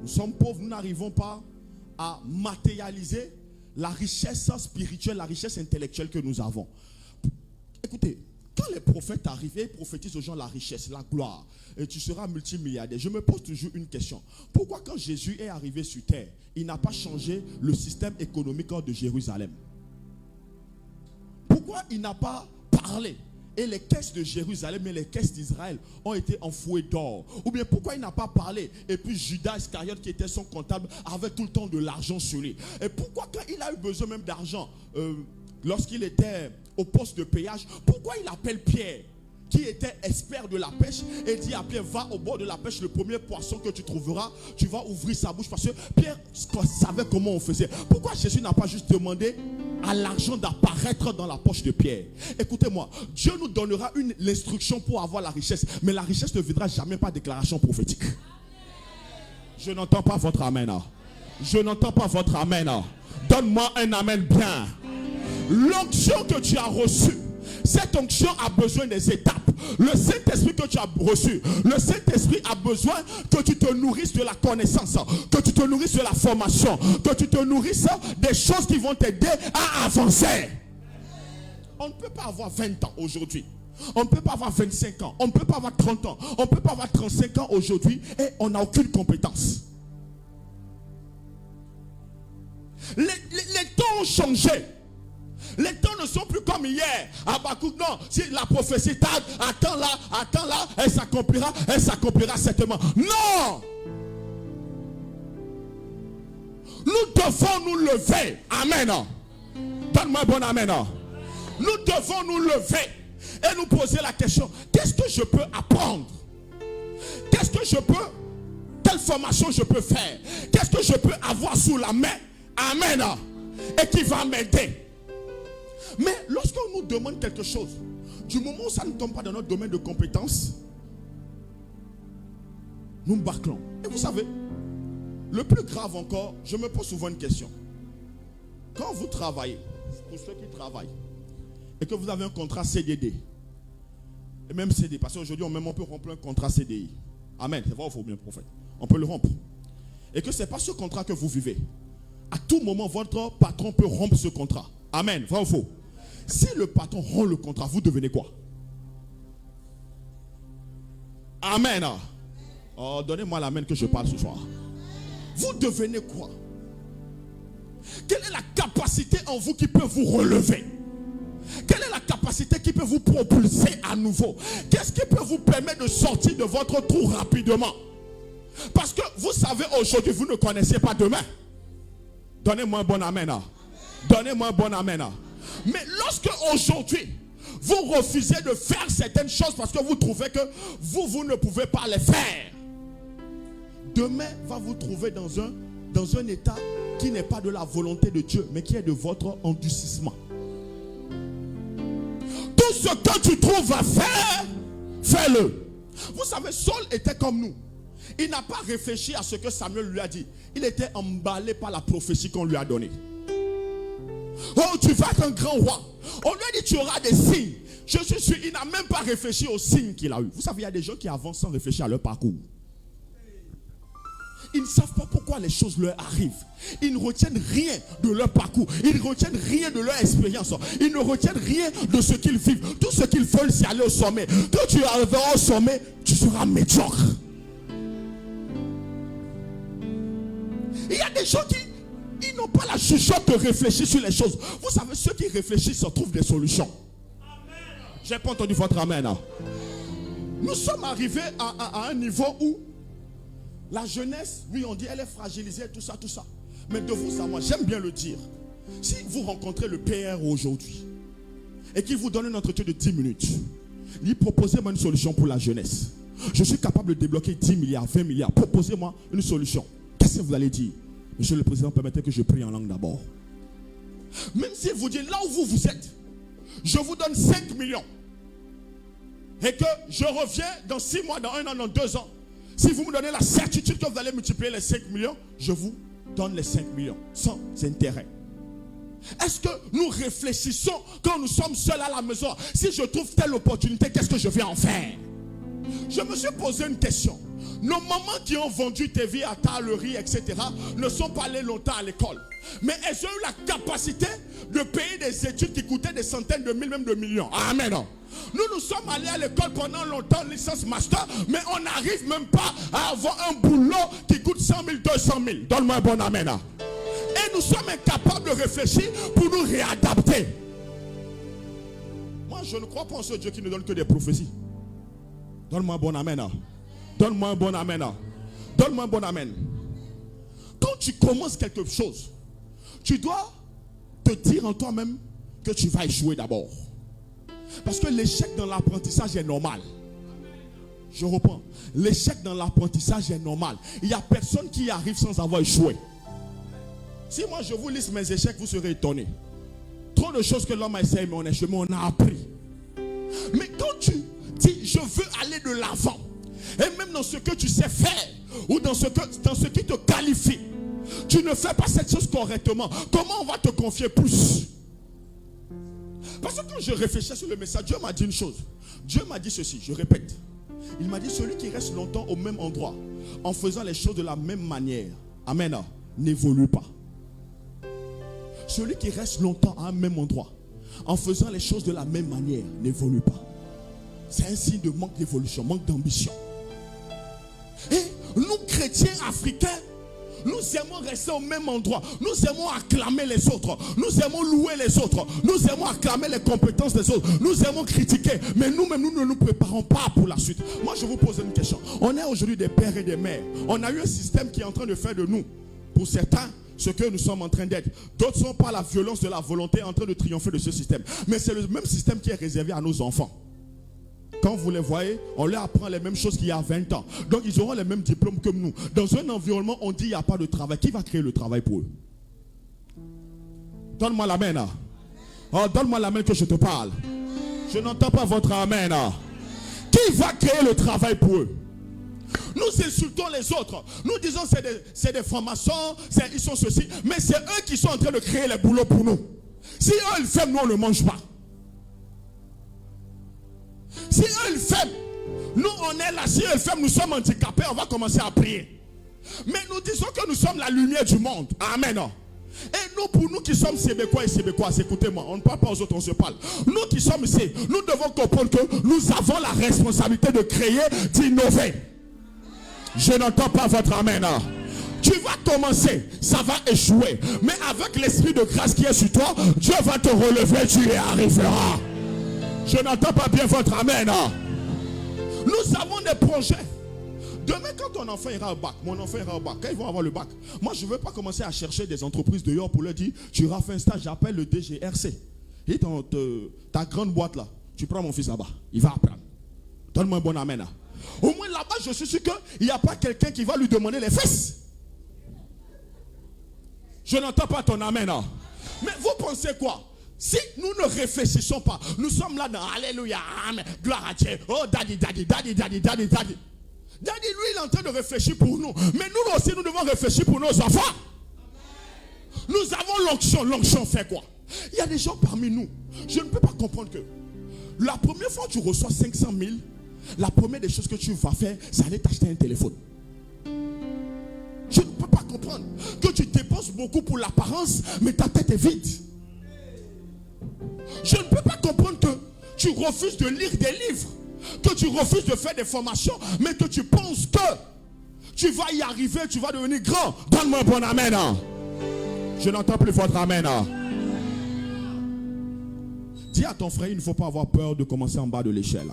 Nous sommes pauvres, nous n'arrivons pas à matérialiser la richesse spirituelle, la richesse intellectuelle que nous avons. Écoutez, quand les prophètes arrivent et prophétisent aux gens la richesse, la gloire, et tu seras multimilliardaire, je me pose toujours une question. Pourquoi quand Jésus est arrivé sur terre, il n'a pas changé le système économique de Jérusalem? Pourquoi il n'a pas parlé? Et les caisses de Jérusalem et les caisses d'Israël ont été enfouées d'or. Ou bien pourquoi il n'a pas parlé? Et puis Judas Iscariote, qui était son comptable, avait tout le temps de l'argent sur lui. Et pourquoi quand il a eu besoin même d'argent, lorsqu'il était au poste de péage, pourquoi il appelle Pierre, qui était expert de la pêche, et dit à Pierre, va au bord de la pêche, le premier poisson que tu trouveras, tu vas ouvrir sa bouche, parce que Pierre savait comment on faisait. Pourquoi Jésus n'a pas juste demandé à l'argent d'apparaître dans la poche de Pierre? Écoutez-moi, Dieu nous donnera l'instruction pour avoir la richesse, mais la richesse ne viendra jamais par déclaration prophétique. Je n'entends pas votre amen. Je n'entends pas votre amen. Donne-moi un amen bien. L'onction que tu as reçue, cette onction a besoin des étapes. Le Saint-Esprit que tu as reçu, le Saint-Esprit a besoin que tu te nourrisses de la connaissance, que tu te nourrisses de la formation, que tu te nourrisses des choses qui vont t'aider à avancer. On ne peut pas avoir 20 ans aujourd'hui. On ne peut pas avoir 25 ans. On ne peut pas avoir 30 ans. On ne peut pas avoir 35 ans aujourd'hui et on n'a aucune compétence. Les temps ont changé. Les temps ne sont plus comme hier. Habakkuk, non. Si la prophétie tarde, attends là, elle s'accomplira certainement. Non! Nous devons nous lever. Amen. Donne-moi un bon amen. Nous devons nous lever et nous poser la question, qu'est-ce que je peux apprendre? Qu'est-ce que je peux, quelle formation je peux faire? Qu'est-ce que je peux avoir sous la main? Amen. Et qui va m'aider. Mais lorsqu'on nous demande quelque chose, du moment où ça ne tombe pas dans notre domaine de compétence, nous bâclons. Et vous savez, le plus grave encore, je me pose souvent une question. Quand vous travaillez, pour ceux qui travaillent, et que vous avez un contrat CDD, et même CD, parce qu'aujourd'hui, on peut rompre un contrat CDI. Amen, c'est vrai ou faux, bien prophète? On peut le rompre. Et que ce n'est pas ce contrat que vous vivez. À tout moment, votre patron peut rompre ce contrat. Amen, vrai ou faux? Si le patron rompt le contrat, vous devenez quoi? Amen. Oh, donnez-moi l'amen que je parle ce soir. Vous devenez quoi? Quelle est la capacité en vous qui peut vous relever? Quelle est la capacité qui peut vous propulser à nouveau? Qu'est-ce qui peut vous permettre de sortir de votre trou rapidement? Parce que vous savez, aujourd'hui, vous ne connaissez pas demain. Donnez-moi un bon amen. Donnez-moi un bon amen. Mais lorsque aujourd'hui, vous refusez de faire certaines choses parce que vous trouvez que vous ne pouvez pas les faire, demain va vous trouver dans un état qui n'est pas de la volonté de Dieu, mais qui est de votre endurcissement. Tout ce que tu trouves à faire, fais-le. Vous savez, Saul était comme nous. Il n'a pas réfléchi à ce que Samuel lui a dit. Il était emballé par la prophétie qu'on lui a donnée. Oh, tu vas être un grand roi. On lui a dit, tu auras des signes. Je suis sûr, il n'a même pas réfléchi aux signes qu'il a eu. Vous savez, il y a des gens qui avancent sans réfléchir à leur parcours. Ils ne savent pas pourquoi les choses leur arrivent. Ils ne retiennent rien de leur parcours. Ils ne retiennent rien de leur expérience. Ils ne retiennent rien de ce qu'ils vivent. Tout ce qu'ils veulent, c'est aller au sommet. Quand tu arriveras au sommet, tu seras médiocre. Il y a des gens qui n'ont pas la chuchote de réfléchir sur les choses. Vous savez, ceux qui réfléchissent trouvent des solutions. Je n'ai pas entendu votre amen. Hein? Nous sommes arrivés à un niveau où la jeunesse, oui, on dit elle est fragilisée, tout ça. Mais de vous à moi, j'aime bien le dire. Si vous rencontrez le PR aujourd'hui et qu'il vous donne un entretien de 10 minutes, lui proposez-moi une solution pour la jeunesse. Je suis capable de débloquer 10 milliards, 20 milliards. Proposez-moi une solution. Qu'est-ce que vous allez dire? Monsieur le Président, permettez que je prie en langue d'abord. Même si vous dites là où vous êtes, je vous donne 5 millions et que je reviens dans 6 mois, dans 1 an, dans 2 ans. Si vous me donnez la certitude que vous allez multiplier les 5 millions, je vous donne les 5 millions sans intérêt. Est-ce que nous réfléchissons quand nous sommes seuls à la maison? Si je trouve telle opportunité, qu'est-ce que je vais en faire? Je me suis posé une question. Nos mamans qui ont vendu TV à Talerie, etc., ne sont pas allées longtemps à l'école. Mais elles ont eu la capacité de payer des études qui coûtaient des centaines de mille, même de millions. Amen. Nous sommes allés à l'école pendant longtemps, licence master, mais on n'arrive même pas à avoir un boulot qui coûte 100 000, 200 000. Donne-moi un bon amen. Et nous sommes incapables de réfléchir pour nous réadapter. Moi, je ne crois pas en ce Dieu qui ne donne que des prophéties. Donne-moi un bon amen. Donne-moi un bon amen. Donne-moi un bon amen. Quand tu commences quelque chose, tu dois te dire en toi-même que tu vas échouer d'abord. Parce que l'échec dans l'apprentissage est normal. Je reprends. L'échec dans l'apprentissage est normal. Il n'y a personne qui arrive sans avoir échoué. Si moi je vous liste mes échecs, vous serez étonnés. Trop de choses que l'homme a essayé, mais on a échoué, mais on a appris. Mais quand tu dis je veux aller de l'avant, et même dans ce que tu sais faire, ou dans ce qui te qualifie, tu ne fais pas cette chose correctement, comment on va te confier plus? Parce que quand je réfléchis sur le message, Dieu m'a dit une chose. Dieu m'a dit ceci, je répète. Il m'a dit, celui qui reste longtemps au même endroit, en faisant les choses de la même manière, amen, n'évolue pas. Celui qui reste longtemps à un même endroit, en faisant les choses de la même manière, n'évolue pas. C'est un signe de manque d'évolution, manque d'ambition. Et nous, chrétiens africains, nous aimons rester au même endroit. Nous aimons acclamer les autres. Nous aimons louer les autres. Nous aimons acclamer les compétences des autres. Nous aimons critiquer. Mais nous-mêmes, nous ne nous préparons pas pour la suite. Moi, je vous pose une question. On est aujourd'hui des pères et des mères. On a eu un système qui est en train de faire de nous, pour certains, ce que nous sommes en train d'être. D'autres sont par la violence de la volonté en train de triompher de ce système. Mais c'est le même système qui est réservé à nos enfants. Quand vous les voyez, on leur apprend les mêmes choses qu'il y a 20 ans. Donc ils auront les mêmes diplômes que nous. Dans un environnement, on dit qu'il n'y a pas de travail. Qui va créer le travail pour eux? Donne-moi l'amen. Oh, donne-moi l'amen que je te parle. Je n'entends pas votre amen. Qui va créer le travail pour eux? Nous insultons les autres. Nous disons c'est des francs-maçons, ils sont ceci. Mais c'est eux qui sont en train de créer les boulots pour nous. Si eux ils ferment, nous on ne mange pas. Si eux ils ferment, nous on est là. Si eux ils ferment, nous sommes handicapés, on va commencer à prier. Mais nous disons que nous sommes la lumière du monde. Amen. Et nous, pour nous qui sommes Sébécois et Sébécoises, écoutez-moi, on ne parle pas aux autres, on se parle. Nous qui sommes ici, nous devons comprendre que nous avons la responsabilité de créer, d'innover. Je n'entends pas votre amen. Tu vas commencer, ça va échouer. Mais avec l'esprit de grâce qui est sur toi, Dieu va te relever, tu y arriveras. Je n'entends pas bien votre amen. Nous avons des projets. Demain, quand ton enfant ira au bac, mon enfant ira au bac, quand ils vont avoir le bac, moi je ne veux pas commencer à chercher des entreprises dehors pour leur dire, tu auras fait un stage, j'appelle le DGRC. Et ta grande boîte là, tu prends mon fils là-bas, il va apprendre. Donne-moi un bon amen. Au moins là-bas, je suis sûr qu'il n'y a pas quelqu'un qui va lui demander les fesses. Je n'entends pas ton amen. Mais vous pensez quoi? Si nous ne réfléchissons pas, nous sommes là dans Alléluia, Amen, gloire à Dieu. Oh, daddy. Daddy, lui, il est en train de réfléchir pour nous. Mais nous aussi, nous devons réfléchir pour nos enfants. Nous avons l'onction. L'onction fait quoi? Il y a des gens parmi nous. Je ne peux pas comprendre que la première fois que tu reçois 500 000, la première des choses que tu vas faire, c'est aller t'acheter un téléphone. Je ne peux pas comprendre que tu dépenses beaucoup pour l'apparence, mais ta tête est vide. Je ne peux pas comprendre que tu refuses de lire des livres, que tu refuses de faire des formations, mais que tu penses que tu vas y arriver, tu vas devenir grand. Donne-moi un bon amen. Je n'entends plus votre amen. Dis à ton frère, il ne faut pas avoir peur de commencer en bas de l'échelle.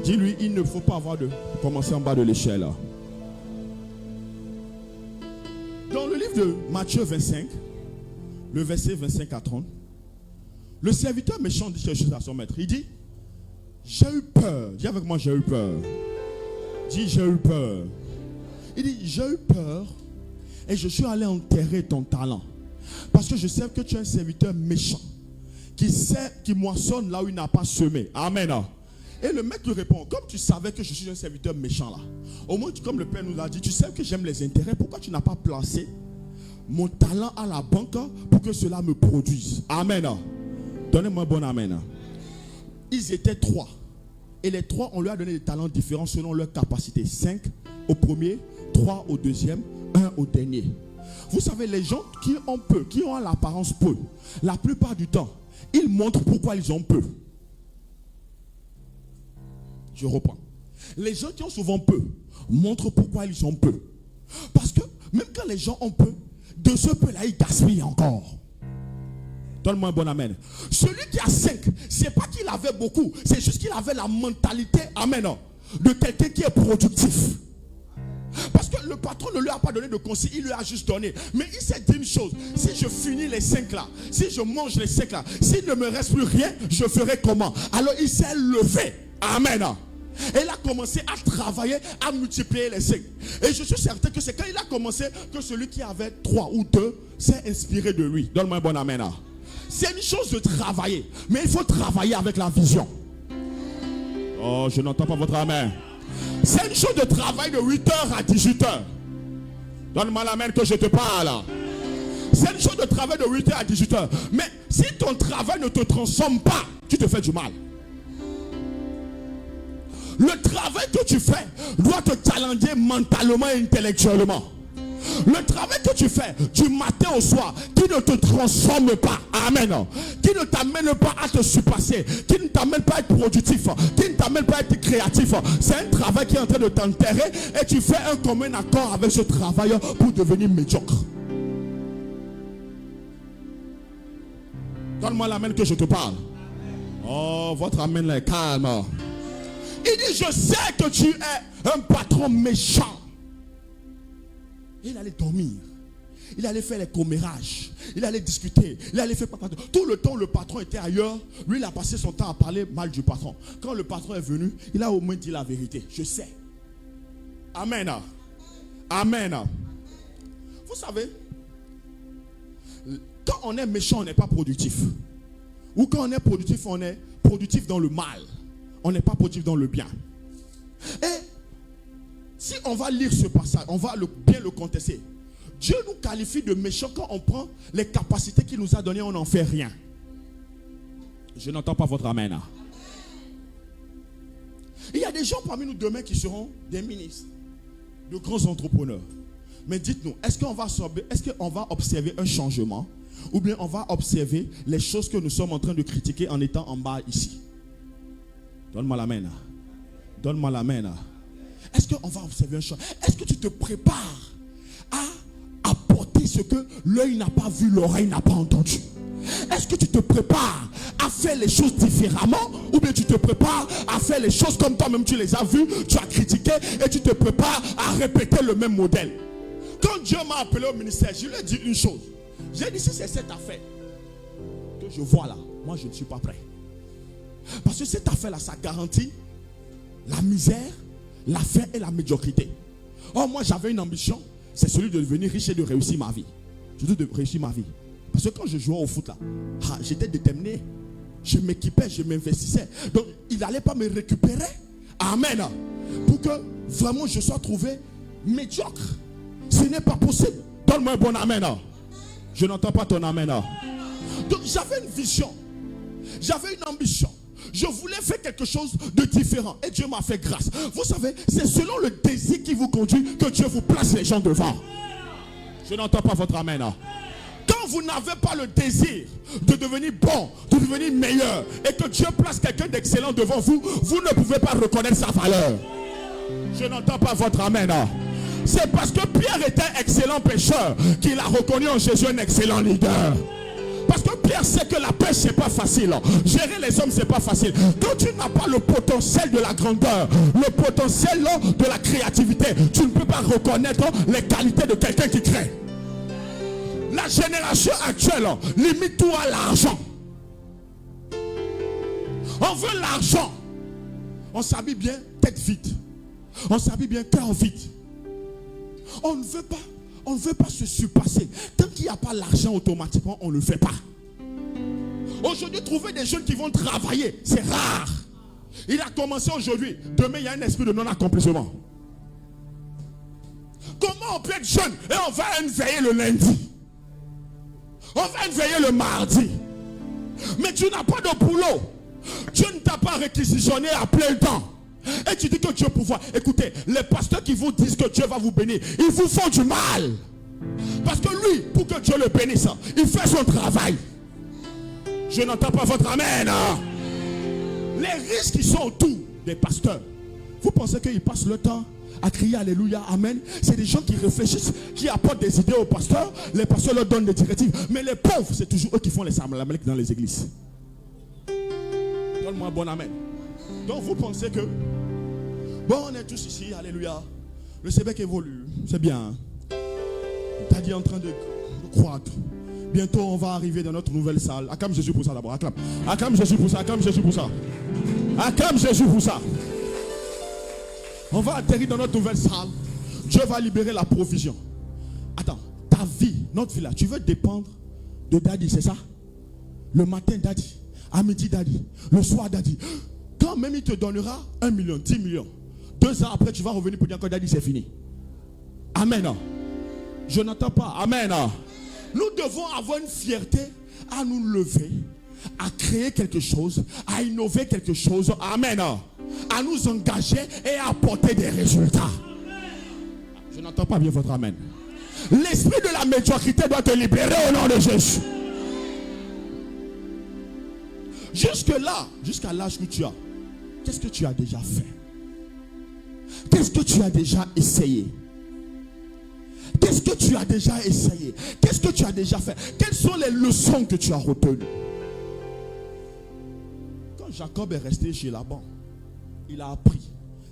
Dis-lui, il ne faut pas avoir de commencer en bas de l'échelle. Dans le livre de Matthieu 25, le verset 25 à 30, le serviteur méchant dit quelque chose à son maître. Il dit, j'ai eu peur. Dis avec moi, j'ai eu peur. Dis, j'ai eu peur. Il dit, j'ai eu peur et je suis allé enterrer ton talent. Parce que je sais que tu es un serviteur méchant qui moissonne là où il n'a pas semé. Amen. Et le mec lui répond, comme tu savais que je suis un serviteur méchant là, au moins comme le Père nous l'a dit, tu sais que j'aime les intérêts, pourquoi tu n'as pas placé mon talent à la banque pour que cela me produise? Amen. Donnez-moi un bon amen. Ils étaient 3. Et les 3, on leur a donné des talents différents selon leur capacité. 5 au premier, 3 au deuxième, 1 au dernier. Vous savez, les gens qui ont peu, qui ont l'apparence peu, la plupart du temps, ils montrent pourquoi ils ont peu. Je reprends. Les gens qui ont souvent peu montrent pourquoi ils ont peu. Parce que même quand les gens ont peu, de ce peu-là, ils gaspillent encore. Donne-moi un bon amen. Celui qui a 5, c'est pas qu'il avait beaucoup, c'est juste qu'il avait la mentalité, amen, de quelqu'un qui est productif. Parce que le patron ne lui a pas donné de conseil, il lui a juste donné. Mais il s'est dit une chose, si je finis les 5 là, si je mange les 5 là, s'il ne me reste plus rien, je ferai comment? Alors il s'est levé. Amen. Et il a commencé à travailler, à multiplier les 5. Et je suis certain que c'est quand il a commencé que celui qui avait 3 ou 2 s'est inspiré de lui. Donne-moi un bon amen. C'est une chose de travailler, mais il faut travailler avec la vision. Oh, je n'entends pas votre amen. C'est une chose de travail de 8h à 18h. Donne-moi l'amen que je te parle. C'est une chose de travail de 8h à 18h. Mais si ton travail ne te transforme pas, tu te fais du mal. Le travail que tu fais doit te challenger mentalement et intellectuellement. Le travail que tu fais du matin au soir, qui ne te transforme pas, amen, qui ne t'amène pas à te surpasser, qui ne t'amène pas à être productif, qui ne t'amène pas à être créatif, c'est un travail qui est en train de t'enterrer et tu fais un commun accord avec ce travail pour devenir médiocre. Donne-moi l'amen que je te parle. Oh, votre amen là est calme. Il dit, je sais que tu es un patron méchant. Il allait dormir. Il allait faire les commérages. Il allait discuter. Il allait faire tout le temps le patron était ailleurs. Lui, il a passé son temps à parler mal du patron. Quand le patron est venu, il a au moins dit la vérité. Je sais. Amen. Amen. Vous savez, quand on est méchant, on n'est pas productif. Ou quand on est productif dans le mal. On n'est pas productif dans le bien. Et si on va lire ce passage, on va bien le contester. Dieu nous qualifie de méchants quand on prend les capacités qu'il nous a données, on n'en fait rien. Je n'entends pas votre amen. Il y a des gens parmi nous demain qui seront des ministres, de grands entrepreneurs. Mais dites-nous, est-ce qu'on va observer un changement ou bien on va observer les choses que nous sommes en train de critiquer en étant en bas ici? Donne-moi l'amen. Donne-moi l'amen. Est-ce qu'on va observer un changement? Est-ce que tu te prépares à apporter ce que l'œil n'a pas vu, l'oreille n'a pas entendu? Est-ce que tu te prépares à faire les choses différemment? Ou bien tu te prépares à faire les choses comme toi-même tu les as vues, tu as critiqué et tu te prépares à répéter le même modèle? Quand Dieu m'a appelé au ministère, je lui ai dit une chose. J'ai dit, si c'est cette affaire que je vois là, moi je ne suis pas prêt. Parce que cette affaire-là, ça garantit la misère, la faim et la médiocrité. Or, moi, j'avais une ambition, c'est celui de devenir riche et de réussir ma vie. Surtout de réussir ma vie. Parce que quand je jouais au foot là, j'étais déterminé. Je m'équipais, je m'investissais. Donc il n'allait pas me récupérer. Amen. Pour que vraiment je sois trouvé médiocre. Ce n'est pas possible. Donne-moi un bon amen. Je n'entends pas ton amen. Donc j'avais une vision. J'avais une ambition. Je voulais faire quelque chose de différent. Et Dieu m'a fait grâce. Vous savez, c'est selon le désir qui vous conduit que Dieu vous place les gens devant. Je n'entends pas votre amen. Quand vous n'avez pas le désir de devenir bon, de devenir meilleur, et que Dieu place quelqu'un d'excellent devant vous, vous ne pouvez pas reconnaître sa valeur. Je n'entends pas votre amen. C'est parce que Pierre était excellent pécheur qu'il a reconnu en Jésus un excellent leader. Parce que Pierre sait que la pêche c'est pas facile. Gérer les hommes c'est pas facile. Quand tu n'as pas le potentiel de la grandeur, le potentiel de la créativité, tu ne peux pas reconnaître les qualités de quelqu'un qui crée. La génération actuelle limite tout à l'argent. On veut l'argent. On s'habille bien tête vide. On s'habille bien cœur vide. On ne veut pas se surpasser. Tant qu'il n'y a pas l'argent, automatiquement, on ne le fait pas. Aujourd'hui, trouver des jeunes qui vont travailler, c'est rare. Il a commencé aujourd'hui. Demain, il y a un esprit de non-accomplissement. Comment on peut être jeune et on va veiller le lundi? On va veiller le mardi. Mais tu n'as pas de boulot. Dieu ne t'a pas réquisitionné à plein temps. Et tu dis que Dieu pouvoir. Écoutez, les pasteurs qui vous disent que Dieu va vous bénir, ils vous font du mal. Parce que lui, pour que Dieu le bénisse, il fait son travail. Je n'entends pas votre amen. Les risques qui sont autour des pasteurs, vous pensez qu'ils passent le temps à crier alléluia, amen? C'est des gens qui réfléchissent, qui apportent des idées aux pasteurs. Les pasteurs leur donnent des directives. Mais les pauvres, c'est toujours eux qui font les salamaliques dans les églises. Donne-moi un bon amen. Donc vous pensez que bon, on est tous ici, alléluia. Le Sébec évolue, c'est bien. T'as dit en train de croître. Bientôt on va arriver dans notre nouvelle salle. Acclame Jésus pour ça d'abord. Acclame Jésus pour ça. Acclame Jésus pour ça. Acclame Jésus pour ça. On va atterrir dans notre nouvelle salle. Dieu va libérer la provision. Attends, ta vie, notre vie là, tu veux dépendre de Daddy, c'est ça? Le matin Daddy, à midi Daddy, le soir Daddy. Quand même il te donnera 1 million, 10 millions. 2 ans après, tu vas revenir pour dire que Daddy c'est fini. Amen. Je n'entends pas. Amen. Nous devons avoir une fierté à nous lever, à créer quelque chose, à innover quelque chose. Amen. À nous engager et à apporter des résultats. Je n'entends pas bien votre amen. L'esprit de la médiocrité doit te libérer au nom de Jésus. Jusque-là, jusqu'à l'âge que tu as, qu'est-ce que tu as déjà fait? Qu'est-ce que tu as déjà essayé? Qu'est-ce que tu as déjà essayé? Qu'est-ce que tu as déjà fait? Quelles sont les leçons que tu as retenues? Quand Jacob est resté chez Laban, il a appris.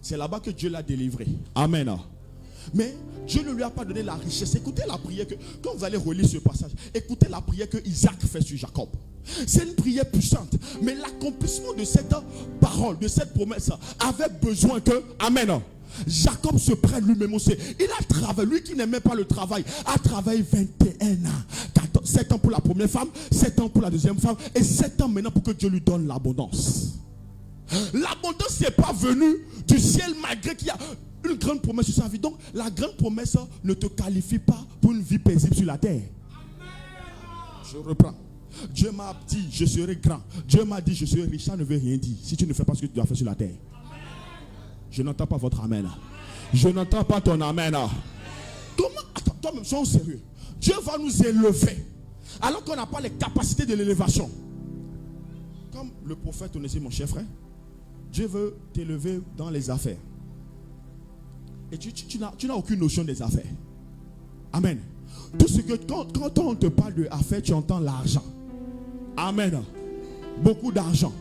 C'est là-bas que Dieu l'a délivré. Amen. Mais Dieu ne lui a pas donné la richesse. Écoutez la prière que, quand vous allez relire ce passage, écoutez la prière que Isaac fait sur Jacob. C'est une prière puissante. Mais l'accomplissement de cette parole, de cette promesse, avait besoin que, amen, Jacob se prenne lui-même aussi. Il a travaillé, lui qui n'aimait pas le travail, a travaillé 21 ans. 7 ans pour la première femme, 7 ans pour la deuxième femme, et 7 ans maintenant pour que Dieu lui donne l'abondance. L'abondance n'est pas venue du ciel malgré qu'il y a une grande promesse sur sa vie. Donc la grande promesse ne te qualifie pas pour une vie paisible sur la terre. Je reprends. Dieu m'a dit je serai grand. Dieu m'a dit je serai riche. Ça ne veut rien dire si tu ne fais pas ce que tu dois faire sur la terre. Je n'entends pas votre amen. Je n'entends pas ton amen. Comment? Attends, toi-même, sois sérieux. Dieu va nous élever alors qu'on n'a pas les capacités de l'élévation. Comme le prophète Onésime, mon cher frère, Dieu veut t'élever dans les affaires. Et tu n'as aucune notion des affaires. Amen. Tout ce que quand on te parle de affaires, tu entends l'argent. Amen. Beaucoup d'argent.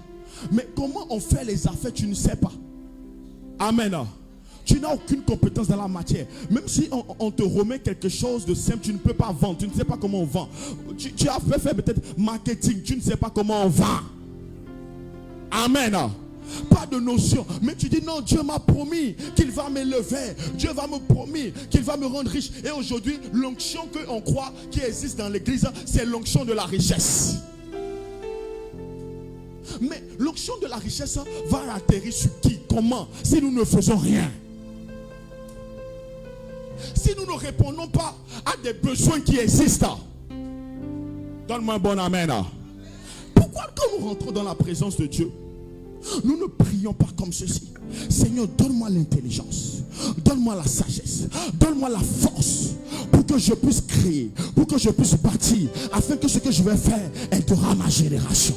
Mais comment on fait les affaires, tu ne sais pas. Amen. Tu n'as aucune compétence dans la matière. Même si on te remet quelque chose de simple, tu ne peux pas vendre. Tu ne sais pas comment on vend. Tu as fait peut-être marketing. Tu ne sais pas comment on vend. Amen. Pas de notion. Mais tu dis non, Dieu m'a promis qu'il va m'élever. Dieu va me promis qu'il va me rendre riche. Et aujourd'hui, l'onction qu'on croit qui existe dans l'église, c'est l'onction de la richesse. Mais l'onction de la richesse va atterrir sur qui? Comment? Si nous ne faisons rien. Si nous ne répondons pas à des besoins qui existent. Donne-moi un bon amen. Pourquoi quand nous rentrons dans la présence de Dieu, nous ne prions pas comme ceci? Seigneur, donne-moi l'intelligence, donne-moi la sagesse, donne-moi la force pour que je puisse créer, pour que je puisse bâtir, afin que ce que je vais faire aidera ma génération.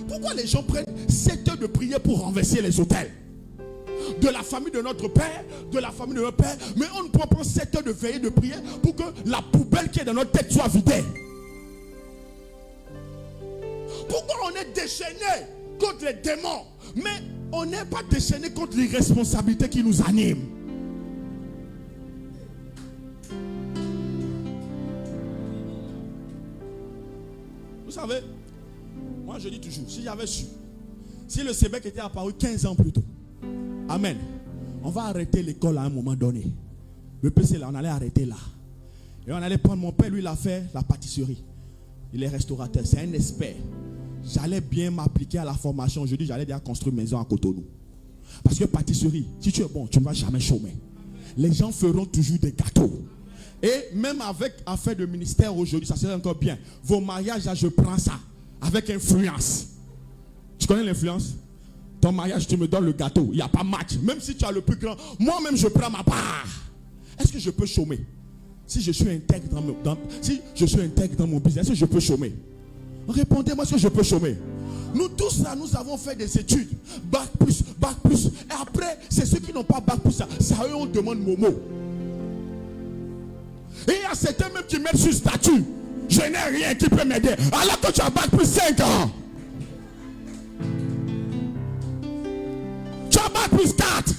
Pourquoi les gens prennent 7 heures de prière pour renverser les autels? De la famille de notre père, de la famille de notre père, mais on ne prend pas 7 heures de veillée de prière pour que la poubelle qui est dans notre tête soit vidée. Pourquoi on est déchaîné contre les démons, mais on n'est pas déchaîné contre l'irresponsabilité qui nous anime? Vous savez, moi je dis toujours, si j'avais su, si le Sébec était apparu 15 ans plus tôt, amen, on va arrêter l'école à un moment donné. Le PC là, on allait arrêter là. Et on allait prendre mon père, lui il a fait la pâtisserie. Il est restaurateur, c'est un expert. J'allais bien m'appliquer à la formation. Je dis, j'allais bien construire une maison à Cotonou. Parce que pâtisserie, si tu es bon, tu ne vas jamais chômer. Les gens feront toujours des gâteaux. Et même avec affaire de ministère aujourd'hui, ça serait encore bien. Vos mariages, là, je prends ça avec influence. Tu connais l'influence? Ton mariage, tu me donnes le gâteau. Il n'y a pas match. Même si tu as le plus grand, moi-même, je prends ma part. Est-ce que je peux chômer? Si je suis intègre dans mon business, est-ce que je peux chômer? Répondez-moi, est-ce que je peux chômer? Nous tous là, nous avons fait des études. Bac plus, bac plus. Et après, c'est ceux qui n'ont pas bac plus. Ça eux, on demande Momo. Et il y a certains même qui mettent sur statut. Je n'ai rien qui peut m'aider. Alors que tu as bac plus 5 ans. Tu as bac plus 4.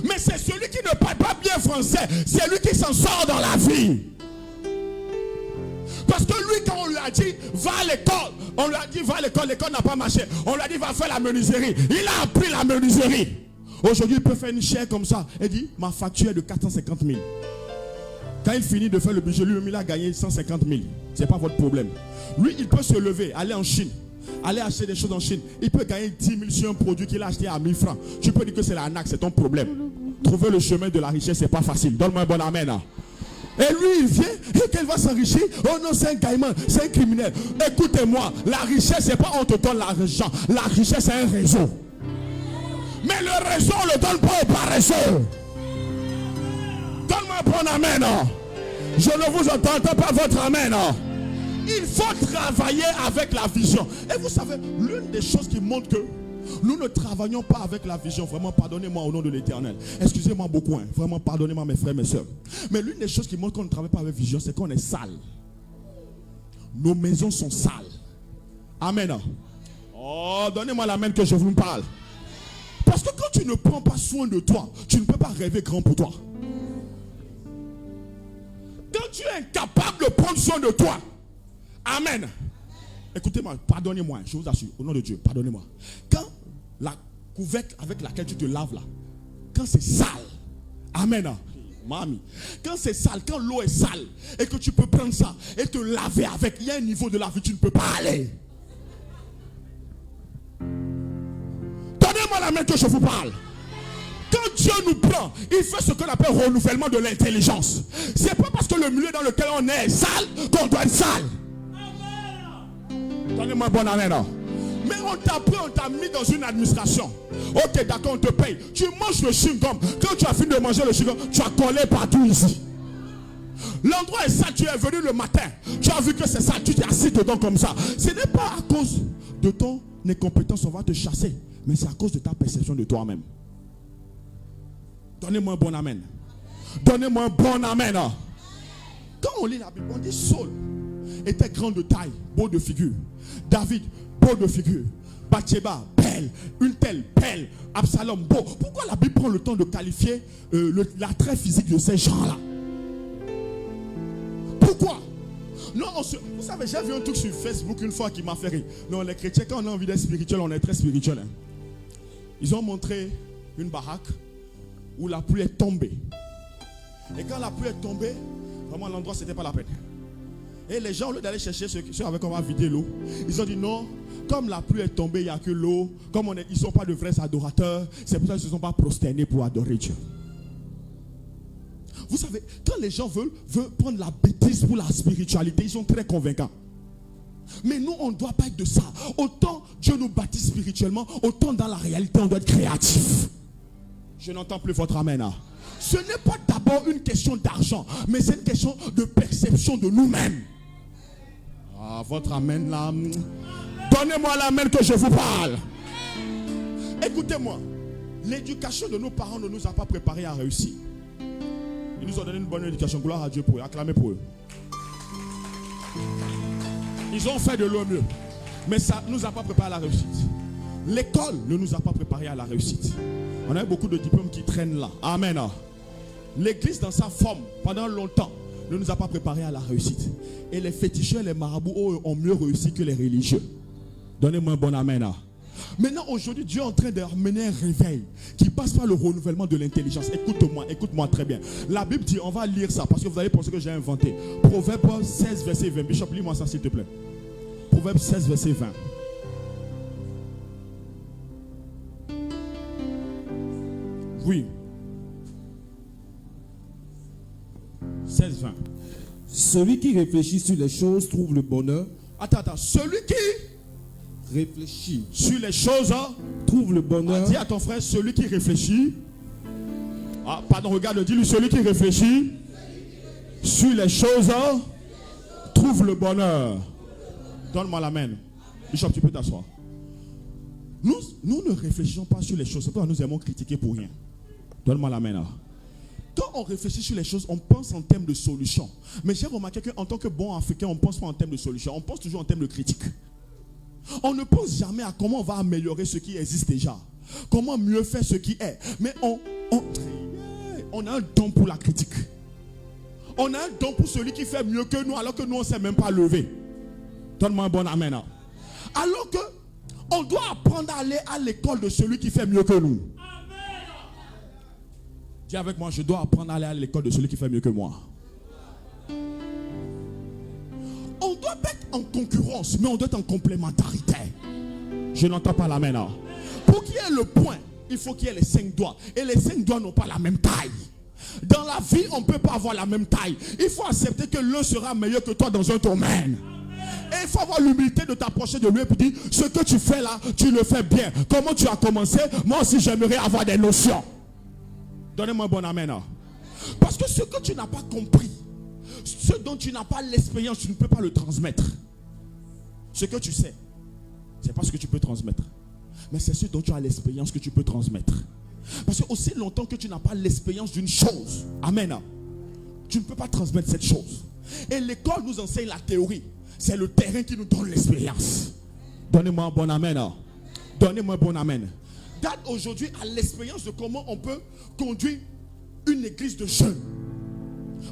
Mais c'est celui qui ne parle pas bien français. C'est lui qui s'en sort dans la vie. Parce que lui, quand on lui a dit, va à l'école, on lui a dit, va à l'école, l'école n'a pas marché. On lui a dit, va faire la menuiserie. Il a appris la menuiserie. Aujourd'hui, il peut faire une chaire comme ça. Il dit, ma facture est de 450 000. Quand il finit de faire le budget, lui-même, il a gagné 150 000. Ce n'est pas votre problème. Lui, il peut se lever, aller en Chine, aller acheter des choses en Chine. Il peut gagner 10 000 sur un produit qu'il a acheté à 1000 francs. Tu peux dire que c'est l'arnaque, c'est ton problème. Trouver le chemin de la richesse, ce n'est pas facile. Donne-moi un bon amen. Hein. Et lui, il vient et qu'elle va s'enrichir. Oh non, c'est un caïman, c'est un criminel. Écoutez-moi, la richesse, c'est pas on te donne l'argent. La richesse, c'est un réseau. Mais le réseau, on ne le donne pas au paresseux. Donne-moi un bon amen. Je ne vous entends pas votre amen. Il faut travailler avec la vision. Et vous savez, l'une des choses qui montre que nous ne travaillons pas avec la vision. Vraiment, pardonnez-moi au nom de l'Éternel. Excusez-moi beaucoup. Hein. Vraiment, pardonnez-moi mes frères, mes soeurs. Mais l'une des choses qui montre qu'on ne travaille pas avec vision, c'est qu'on est sale. Nos maisons sont sales. Amen. Oh, donnez-moi l'amen que je vous parle. Parce que quand tu ne prends pas soin de toi, tu ne peux pas rêver grand pour toi. Quand tu es incapable de prendre soin de toi, amen. Écoutez-moi, pardonnez-moi, je vous assure, au nom de Dieu, pardonnez-moi. Quand la couverte avec laquelle tu te laves là, quand c'est sale, amen, mamie, quand c'est sale, quand l'eau est sale, et que tu peux prendre ça et te laver avec, il y a un niveau de la vie, tu ne peux pas aller. Donnez-moi la main que je vous parle. Quand Dieu nous prend, il fait ce qu'on appelle renouvellement de l'intelligence. C'est pas parce que le milieu dans lequel on est sale qu'on doit être sale. Donnez-moi un bon amen. Mais on t'a pris, on t'a mis dans une administration. Ok, d'accord, on te paye. Tu manges le chewing-gum. Quand tu as fini de manger le chewing-gum, tu as collé partout ici. L'endroit est sale, tu es venu le matin. Tu as vu que c'est sale, tu t'es assis dedans comme ça. Ce n'est pas à cause de ton incompétence, on va te chasser. Mais c'est à cause de ta perception de toi-même. Donnez-moi un bon amen. Donnez-moi un bon amen. Quand on lit la Bible, on dit Saul était grand de taille, beau de figure. David, beau de figure. Bathsheba, belle. Une telle, belle. Absalom, beau. Pourquoi la Bible prend le temps de qualifier l'attrait physique de ces gens-là? Pourquoi? Non, vous savez, j'ai vu un truc sur Facebook une fois qui m'a fait rire. Non, les chrétiens, quand on a envie d'être spirituel, on est très spirituel. Hein. Ils ont montré une baraque où la pluie est tombée. Et quand la pluie est tombée, vraiment l'endroit c'était pas la peine. Et les gens, au lieu d'aller chercher ceux avec qui on va vider l'eau, ils ont dit non, comme la pluie est tombée, il n'y a que l'eau. Comme ils ne sont pas de vrais adorateurs, c'est pour ça qu'ils ne se sont pas prosternés pour adorer Dieu. Vous savez, quand les gens veulent prendre la bêtise pour la spiritualité, ils sont très convaincants. Mais nous, on ne doit pas être de ça. Autant Dieu nous bâtit spirituellement, autant dans la réalité, on doit être créatif. Je n'entends plus votre amen. Hein. Ce n'est pas d'abord une question d'argent, mais c'est une question de perception de nous-mêmes. Ah, votre amen là. Donnez-moi l'amen que je vous parle. Écoutez-moi. L'éducation de nos parents ne nous a pas préparés à réussir. Ils nous ont donné une bonne éducation. Gloire à Dieu pour eux. Acclamez pour eux. Ils ont fait de leur mieux. Mais ça ne nous a pas préparés à la réussite. L'école ne nous a pas préparés à la réussite. On a eu beaucoup de diplômes qui traînent là. Amen. L'église dans sa forme, pendant longtemps, ne nous a pas préparés à la réussite. Et les féticheurs, les marabouts ont mieux réussi que les religieux. Donnez-moi un bon amen. Maintenant, aujourd'hui, Dieu est en train d'amener un réveil qui passe par le renouvellement de l'intelligence. Écoute-moi très bien. La Bible dit, on va lire ça parce que vous allez penser que j'ai inventé. Proverbe 16, verset 20. Bishop, lis-moi ça s'il te plaît. Proverbe 16, verset 20. Oui. 16, 20. Celui qui réfléchit sur les choses trouve le bonheur. Attends. Celui qui réfléchit sur les choses trouve le bonheur. Dis à ton frère, celui qui réfléchit. Ah, pardon, regarde, dis-lui, celui qui réfléchit sur les choses trouve le bonheur. Donne-moi la main. Bishop, tu peux t'asseoir. Nous ne réfléchissons pas sur les choses. C'est pourquoi nous aimons critiquer pour rien. Donne-moi la main. Quand on réfléchit sur les choses, on pense en termes de solution. Mais j'ai remarqué qu'en tant que bon Africain, on ne pense pas en termes de solution. On pense toujours en termes de critique. On ne pense jamais à comment on va améliorer ce qui existe déjà. Comment mieux faire ce qui est. Mais on a un don pour la critique. On a un don pour celui qui fait mieux que nous, alors que nous, on ne sait même pas lever. Donne-moi un bon amen. Alors que on doit apprendre à aller à l'école de celui qui fait mieux que nous. Dis avec moi, je dois apprendre à aller à l'école de celui qui fait mieux que moi. On doit pas être en concurrence, mais on doit être en complémentarité. Je n'entends pas la main. Pour qu'il y ait le point, il faut qu'il y ait les 5 doigts. Et les 5 doigts n'ont pas la même taille. Dans la vie, on ne peut pas avoir la même taille. Il faut accepter que l'un sera meilleur que toi dans un domaine. Et il faut avoir l'humilité de t'approcher de lui et puis dire, ce que tu fais là, tu le fais bien. Comment tu as commencé? Moi aussi, j'aimerais avoir des notions. Donnez-moi un bon amen. Parce que ce que tu n'as pas compris, ce dont tu n'as pas l'expérience, tu ne peux pas le transmettre. Ce que tu sais, ce n'est pas ce que tu peux transmettre. Mais c'est ce dont tu as l'expérience que tu peux transmettre. Parce que aussi longtemps que tu n'as pas l'expérience d'une chose, amen, tu ne peux pas transmettre cette chose. Et l'école nous enseigne la théorie. C'est le terrain qui nous donne l'expérience. Donnez-moi un bon amen. Donnez-moi un bon amen. Date aujourd'hui à l'expérience de comment on peut conduire une église de jeunes.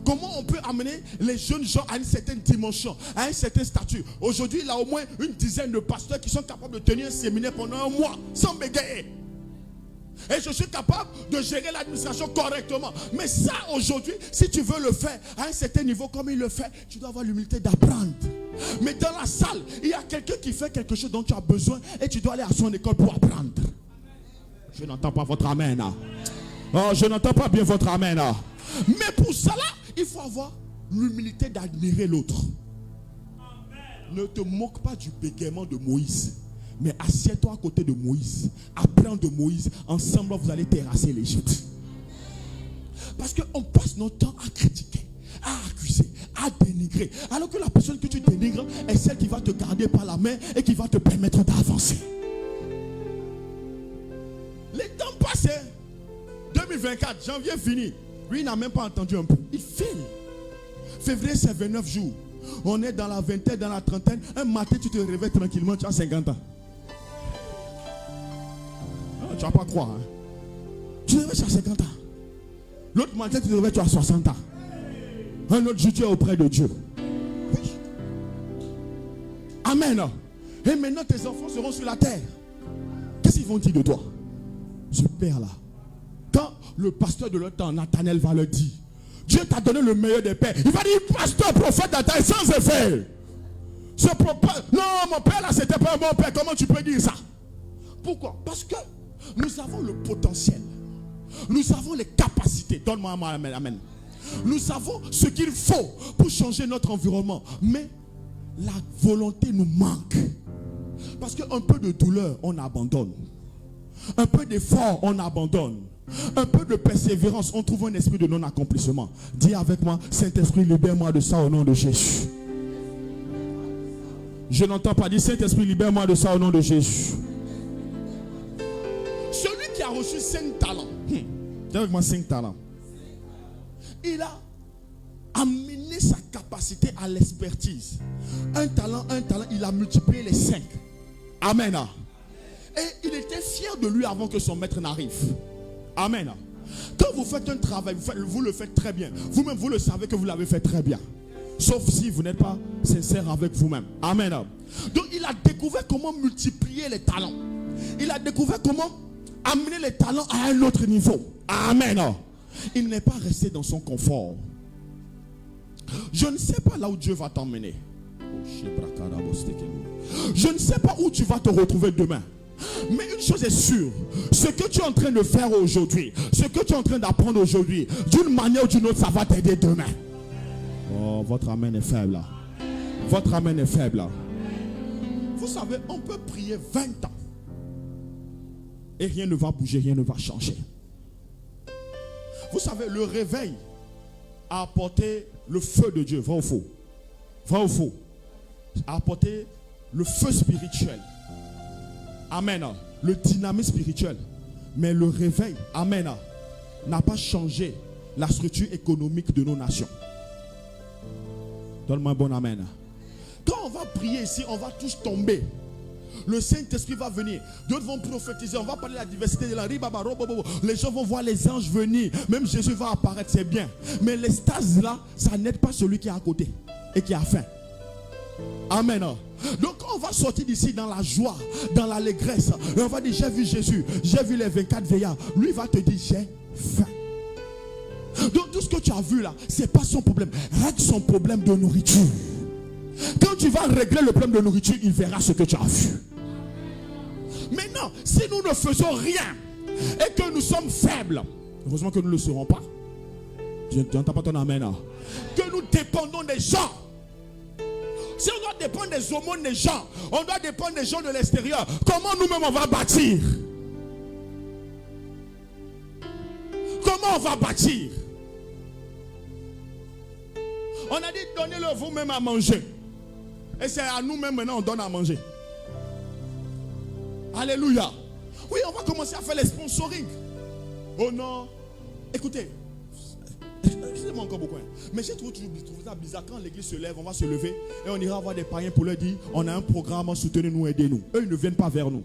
Comment on peut amener les jeunes gens à une certaine dimension, à un certain statut. Aujourd'hui, il y a au moins une dizaine de pasteurs qui sont capables de tenir un séminaire pendant un mois sans bégayer. Et je suis capable de gérer l'administration correctement. Mais ça, aujourd'hui, si tu veux le faire à un certain niveau comme il le fait, tu dois avoir l'humilité d'apprendre. Mais dans la salle, il y a quelqu'un qui fait quelque chose dont tu as besoin et tu dois aller à son école pour apprendre. Je n'entends pas votre amen. Oh, je n'entends pas bien votre amen. Mais pour cela, il faut avoir l'humilité d'admirer l'autre. Ne te moque pas du bégaiement de Moïse. Mais assieds-toi à côté de Moïse. Apprends de Moïse. Ensemble, vous allez terrasser l'Égypte. Parce qu'on passe notre temps à critiquer, à accuser, à dénigrer. Alors que la personne que tu dénigres est celle qui va te garder par la main et qui va te permettre d'avancer. Les temps passent. 2024, janvier fini. Lui, il n'a même pas entendu un peu. Il file. Février, c'est 29 jours. On est dans la vingtaine, dans la trentaine. Un matin, tu te réveilles tranquillement, tu as 50 ans. Ah, tu ne vas pas croire. Hein? Tu te réveilles, tu as 50 ans. L'autre matin, tu te réveilles, tu as 60 ans. Un autre jour, tu es auprès de Dieu. Oui. Amen. Et maintenant tes enfants seront sur la terre. Qu'est-ce qu'ils vont dire de toi? Ce père-là. Quand le pasteur de leur temps, Nathanaël, va leur dire, Dieu t'a donné le meilleur des pères. Il va dire, pasteur, prophète d'Ataï, sans effet. Non, mon père là, c'était pas un bon père. Comment tu peux dire ça? Pourquoi? Parce que nous avons le potentiel. Nous avons les capacités. Donne-moi un amen, amen. Nous avons ce qu'il faut pour changer notre environnement. Mais la volonté nous manque. Parce qu'un peu de douleur, on abandonne. Un peu d'effort, on abandonne. Un peu de persévérance, on trouve un esprit de non-accomplissement. Dis avec moi, Saint-Esprit, libère-moi de ça au nom de Jésus. Je n'entends pas dire, Saint-Esprit, libère-moi de ça au nom de Jésus. Celui qui a reçu 5 talents, dis avec moi 5 talents, il a amené sa capacité à l'expertise. Un talent, il a multiplié les 5. Amen. Et il était fier de lui avant que son maître n'arrive. Amen. Quand vous faites un travail, vous le faites très bien. Vous-même, vous le savez que vous l'avez fait très bien. Sauf si vous n'êtes pas sincère avec vous-même. Amen. Donc il a découvert comment multiplier les talents. Il a découvert comment amener les talents à un autre niveau. Amen. Il n'est pas resté dans son confort. Je ne sais pas là où Dieu va t'emmener. Je ne sais pas où tu vas te retrouver demain. Mais une chose est sûre, ce que tu es en train de faire aujourd'hui, ce que tu es en train d'apprendre aujourd'hui, d'une manière ou d'une autre, ça va t'aider demain. Oh, votre amen est faible là. Votre amen est faible là. Vous savez, on peut prier 20 ans et rien ne va bouger, rien ne va changer. Vous savez, le réveil a apporté le feu de Dieu, vrai ou faux? Vrai ou faux? A apporté le feu spirituel. Amen. Le dynamisme spirituel. Mais le réveil, amen, n'a pas changé la structure économique de nos nations. Donne-moi un bon amen. Quand on va prier ici, on va tous tomber. Le Saint-Esprit va venir. D'autres vont prophétiser. On va parler de la diversité de la ribaba. Les gens vont voir les anges venir. Même Jésus va apparaître, c'est bien. Mais l'extase là, ça n'aide pas celui qui est à côté et qui a faim. Amen. Donc on va sortir d'ici dans la joie, dans l'allégresse. Et on va dire, j'ai vu Jésus, j'ai vu les 24 veillards. Lui va te dire, j'ai faim. Donc tout ce que tu as vu là, ce n'est pas son problème. Règle son problème de nourriture. Quand tu vas régler le problème de nourriture, il verra ce que tu as vu. Maintenant, si nous ne faisons rien et que nous sommes faibles, heureusement que nous ne le serons pas. Je n'entends pas ton amen. Que nous dépendons des gens. Si on doit dépendre des aumônes des gens, on doit dépendre des gens de l'extérieur. Comment nous-mêmes on va bâtir? Comment on va bâtir? On a dit donnez-le vous-même à manger. Et c'est à nous-mêmes maintenant on donne à manger. Alléluia. Oui, on va commencer à faire les sponsoring. Oh non. Écoutez. Excusez-moi encore beaucoup. Mais j'ai trouvé ça bizarre. Quand l'église se lève, on va se lever et on ira voir des païens pour leur dire on a un programme, soutenez-nous, aidez-nous. Eux, ils ne viennent pas vers nous.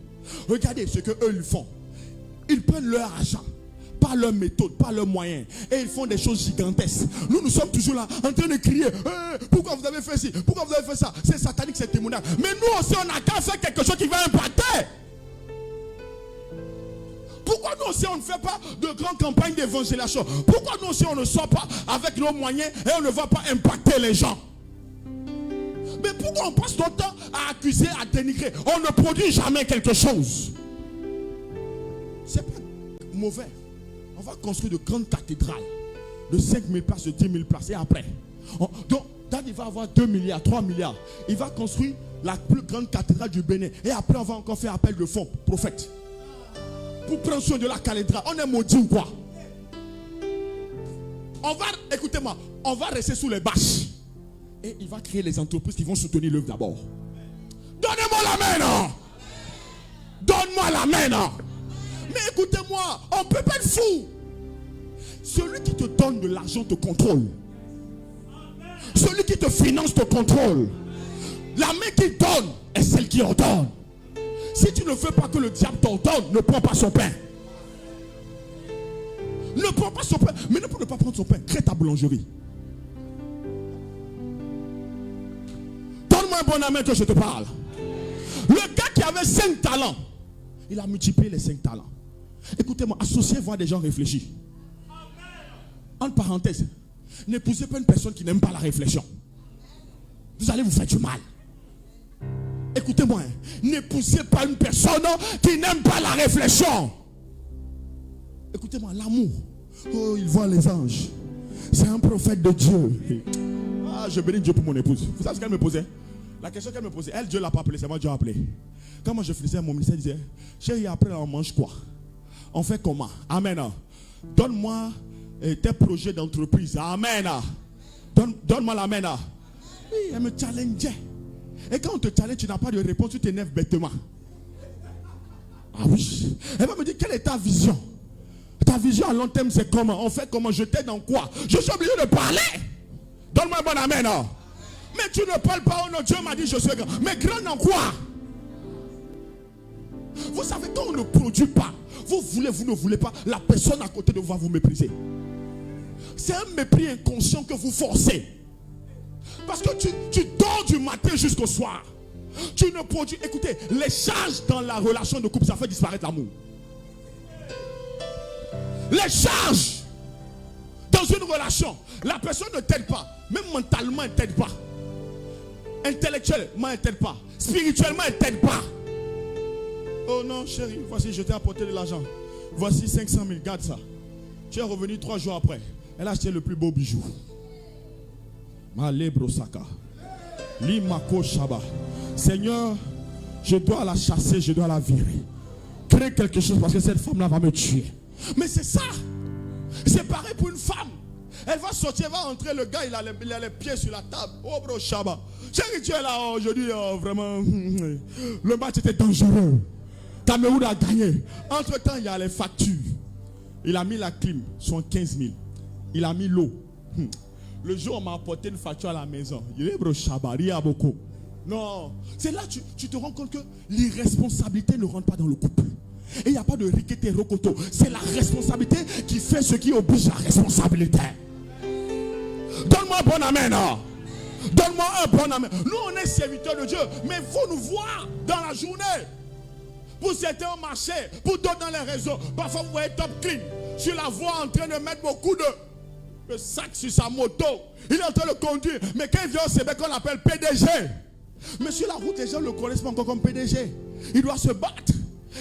Regardez ce qu'eux ils font. Ils prennent leur argent, pas leur méthode, pas leurs moyens. Et ils font des choses gigantesques. Nous sommes toujours là en train de crier pourquoi vous avez fait ci, pourquoi vous avez fait ça. C'est satanique, c'est démoniaque. Mais nous aussi, on a qu'à faire quelque chose qui va impacter. Pourquoi nous aussi on ne fait pas de grandes campagnes d'évangélisation? Pourquoi nous aussi on ne sort pas avec nos moyens et on ne va pas impacter les gens? Mais pourquoi on passe notre temps à accuser, à dénigrer? On ne produit jamais quelque chose. C'est pas mauvais. On va construire de grandes cathédrales de 5 000 places, de 10 000 places et après. Donc, Dad, il va avoir 2 milliards, 3 milliards. Il va construire la plus grande cathédrale du Bénin. Et après, on va encore faire appel de fonds, prophète. Pour prendre soin de la cathédrale. On est maudit ou quoi? Écoutez-moi, on va rester sous les bâches. Et il va créer les entreprises qui vont soutenir l'œuvre d'abord. Donnez-moi la main. Donne-moi la main. Mais écoutez-moi, on ne peut pas être fou. Celui qui te donne de l'argent te contrôle. Celui qui te finance te contrôle. La main qui donne est celle qui ordonne. Si tu ne veux pas que le diable t'ordonne, ne prends pas son pain. Ne prends pas son pain. Mais ne peux pas prendre son pain. Crée ta boulangerie. Donne-moi un bon amen que je te parle. Le gars qui avait 5 talents, il a multiplié les 5 talents. Écoutez-moi, associez-vous à des gens réfléchis. Entre parenthèses, n'épousez pas une personne qui n'aime pas la réflexion. Vous allez vous faire du mal. Écoutez-moi, n'épousez pas une personne qui n'aime pas la réflexion. Écoutez-moi, l'amour. Oh, il voit les anges. C'est un prophète de Dieu. Ah, je bénis Dieu pour mon épouse. Vous savez ce qu'elle me posait? La question qu'elle me posait, elle, Dieu ne l'a pas appelée, c'est moi Dieu l'a appelée. Quand moi je finissais mon ministère, elle disait, chérie, après on mange quoi? On fait comment? Amen. Donne-moi tes projets d'entreprise. Amen. Donne-moi l'amen. Oui, elle me challengeait. Et quand on te challenge, tu n'as pas de réponse, tu t'énerves bêtement. Ah oui. Elle va me dire, quelle est ta vision? Ta vision à long terme, c'est comment? On fait comment? Je t'aide dans quoi? Je suis obligé de parler. Donne-moi un bon amen. Mais tu ne parles pas. Oh non, Dieu m'a dit je suis grand. Mais grand dans quoi? Vous savez, quand on ne produit pas, vous voulez, vous ne voulez pas, la personne à côté de vous va vous mépriser. C'est un mépris inconscient que vous forcez. Parce que tu dors du matin jusqu'au soir. Tu ne produis. Écoutez, les charges dans la relation de couple, ça fait disparaître l'amour. Les charges dans une relation, la personne ne t'aide pas. Même mentalement, elle ne t'aide pas. Intellectuellement, elle ne t'aide pas. Spirituellement, elle ne t'aide pas. Oh non, chérie, voici, je t'ai apporté de l'argent. Voici 500 000, garde ça. Tu es revenu 3 jours après. Elle a acheté le plus beau bijou. Malebro Saka. Limako Shaba. Seigneur, je dois la chasser, je dois la virer. Crée quelque chose parce que cette femme-là va me tuer. Mais c'est ça. C'est pareil pour une femme. Elle va sortir, elle va entrer, le gars, il a les pieds sur la table. Oh bro Shaba. Chérie, tu es là aujourd'hui, vraiment. Le match était dangereux. Cameroun a gagné. Entre temps, il y a les factures. Il a mis la clim, sont 15 000. Il a mis l'eau. Le jour où on m'a apporté une facture à la maison, il est bro Shaba, il y a beaucoup. Non, c'est là que tu te rends compte que l'irresponsabilité ne rentre pas dans le couple. Et il n'y a pas de riqueté rocoto. C'est la responsabilité qui fait ce qui oblige la responsabilité. Donne-moi un bon amen. Donne-moi un bon amen. Nous, on est serviteurs de Dieu, mais il faut nous voir dans la journée. Pour certains au marché, pour d'autres dans les réseaux. Parfois, vous voyez Top Clean. Je la vois en train de mettre beaucoup de sac sur sa moto. Il est en train de conduire. Mais quand il vient au Québec, on l'appelle PDG. Mais sur la route, les gens ne le connaissent pas encore comme PDG. Il doit se battre.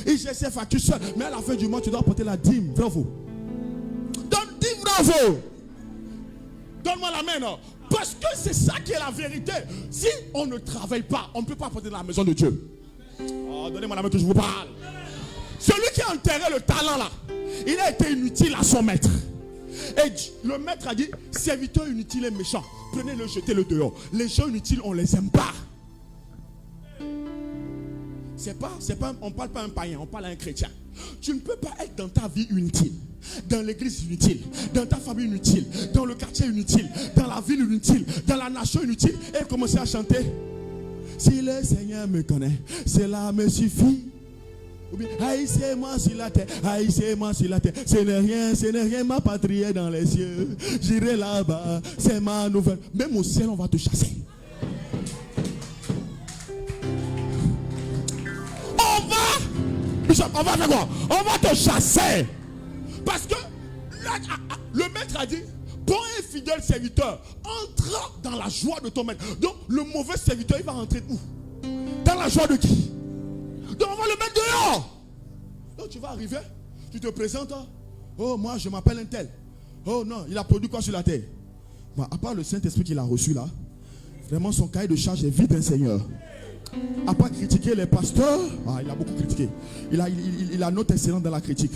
Il gère ses factures seul. Mais à la fin du mois, tu dois apporter la dîme. Bravo. Donne dîme, bravo. Donne-moi la main. Parce que c'est ça qui est la vérité. Si on ne travaille pas, on ne peut pas apporter dans la maison de Dieu. Oh, donnez-moi la main que je vous parle. Celui qui a enterré le talent là, il a été inutile à son maître. Et le maître a dit, serviteur inutile et méchant, prenez-le, jetez-le dehors. Les gens inutiles, on ne les aime pas. On ne parle pas à un païen, on parle à un chrétien. Tu ne peux pas être dans ta vie inutile, dans l'église inutile, dans ta famille inutile, dans le quartier inutile, dans la ville inutile, dans la nation inutile et commencer à chanter. Si le Seigneur me connaît, cela me suffit. Ou bien, haïssez-moi sur la terre, haïssez-moi sur la terre. Ce n'est rien, ma patrie est dans les cieux. J'irai là-bas, c'est ma nouvelle. Même au ciel, on va te chasser. On va faire quoi? On va te chasser. Parce que là, le maître a dit, bon et fidèle serviteur, entre dans la joie de ton maître. Donc le mauvais serviteur, il va rentrer où? Dans la joie de qui? Donc on va le mettre dehors. Donc tu vas arriver, tu te présentes. Oh, moi je m'appelle un tel. Oh non, il a produit quoi sur la terre? Bon, à part le Saint-Esprit qu'il a reçu là, vraiment son cahier de charge est vide, hein, Seigneur. À part critiquer les pasteurs, il a beaucoup critiqué. Il a note excellente dans la critique.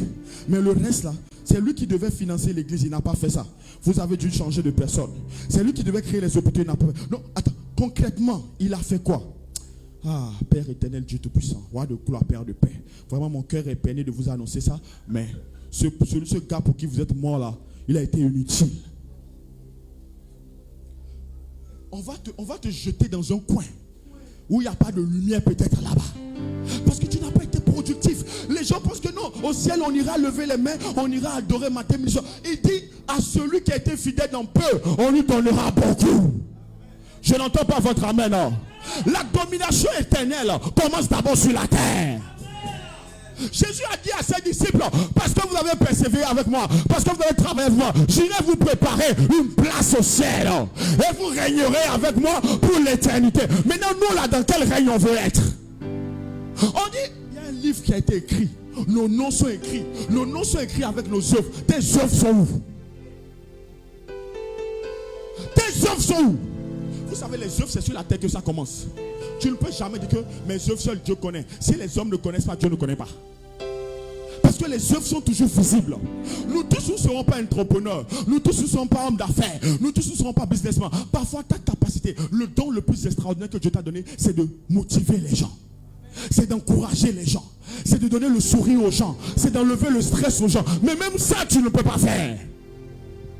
Mais le reste là, c'est lui qui devait financer l'église, il n'a pas fait ça. Vous avez dû changer de personne. C'est lui qui devait créer les hôpitaux, il n'a pas fait. Non, attends, concrètement, il a fait quoi? Ah, Père éternel, Dieu Tout-Puissant, roi de gloire, Père de paix. Vraiment, mon cœur est peiné de vous annoncer ça. Mais ce gars pour qui vous êtes mort là, il a été inutile. On va te jeter dans un coin où il n'y a pas de lumière peut-être là-bas. Parce que tu n'as pas été productif. Les gens pensent que non, au ciel on ira lever les mains, on ira adorer matin, midi, soir. Il dit à celui qui a été fidèle dans peu, on lui donnera beaucoup. Je n'entends pas votre amen. La domination éternelle commence d'abord sur la terre. Jésus a dit à ses disciples, parce que vous avez persévéré avec moi, parce que vous avez travaillé avec moi, j'irai vous préparer une place au ciel. Et vous régnerez avec moi pour l'éternité. Maintenant, nous là, dans quel règne on veut être? On dit, il y a un livre qui a été écrit. Nos noms sont écrits. Nos noms sont écrits avec nos œuvres. Tes œuvres sont où? Tes œuvres sont où? Vous savez, les œuvres, c'est sur la terre que ça commence. Tu ne peux jamais dire que mes œuvres seuls Dieu connaît. Si les hommes ne connaissent pas, Dieu ne connaît pas. Parce que les œuvres sont toujours visibles. Nous tous ne serons pas entrepreneurs. Nous tous ne serons pas hommes d'affaires. Nous tous ne serons pas businessmen. Parfois, ta capacité, le don le plus extraordinaire que Dieu t'a donné, c'est de motiver les gens. C'est d'encourager les gens. C'est de donner le sourire aux gens. C'est d'enlever le stress aux gens. Mais même ça, tu ne peux pas faire.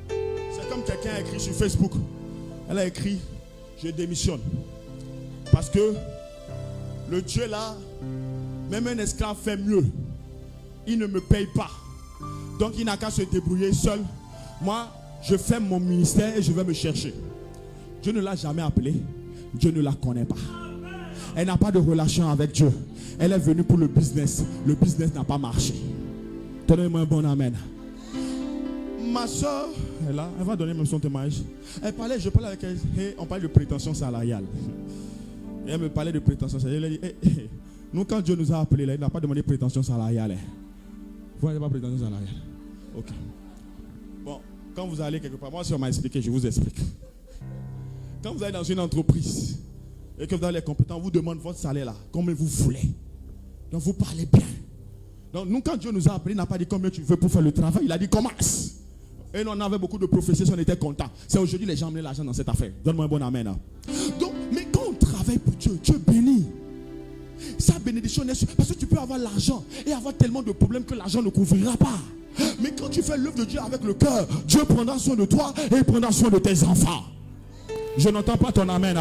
C'est comme quelqu'un a écrit sur Facebook. Elle a écrit, je démissionne. Parce que le Dieu là, même un esclave fait mieux. Il ne me paye pas. Donc il n'a qu'à se débrouiller seul. Moi, je fais mon ministère et je vais me chercher. Dieu ne l'a jamais appelée. Dieu ne la connaît pas. Elle n'a pas de relation avec Dieu. Elle est venue pour le business. Le business n'a pas marché. Donnez-moi un bon amen. Ma soeur, elle va donner même son témoignage. Je parlais avec elle, on parlait de prétention salariale. Et elle me parlait de prétention salariale. Elle a dit, nous quand Dieu nous a appelés, il n'a pas demandé prétention salariale. Vous n'avez pas prétention salariale. Ok. Bon, quand vous allez quelque part, moi si on m'a expliqué, je vous explique. Quand vous allez dans une entreprise et que vous avez les compétences, on vous demande votre salaire là, combien vous voulez. Donc vous parlez bien. Donc nous quand Dieu nous a appelés, il n'a pas dit combien tu veux pour faire le travail, il a dit commence. Et nous on avait beaucoup de prophéties, on était contents. C'est aujourd'hui les gens mettent l'argent dans cette affaire. Donne-moi un bon amen. Donc, mais quand on travaille pour Dieu, Dieu bénit. Sa bénédiction est sûre. Parce que tu peux avoir l'argent et avoir tellement de problèmes que l'argent ne couvrira pas. Mais quand tu fais l'œuvre de Dieu avec le cœur, Dieu prendra soin de toi et il prendra soin de tes enfants. Je n'entends pas ton amen.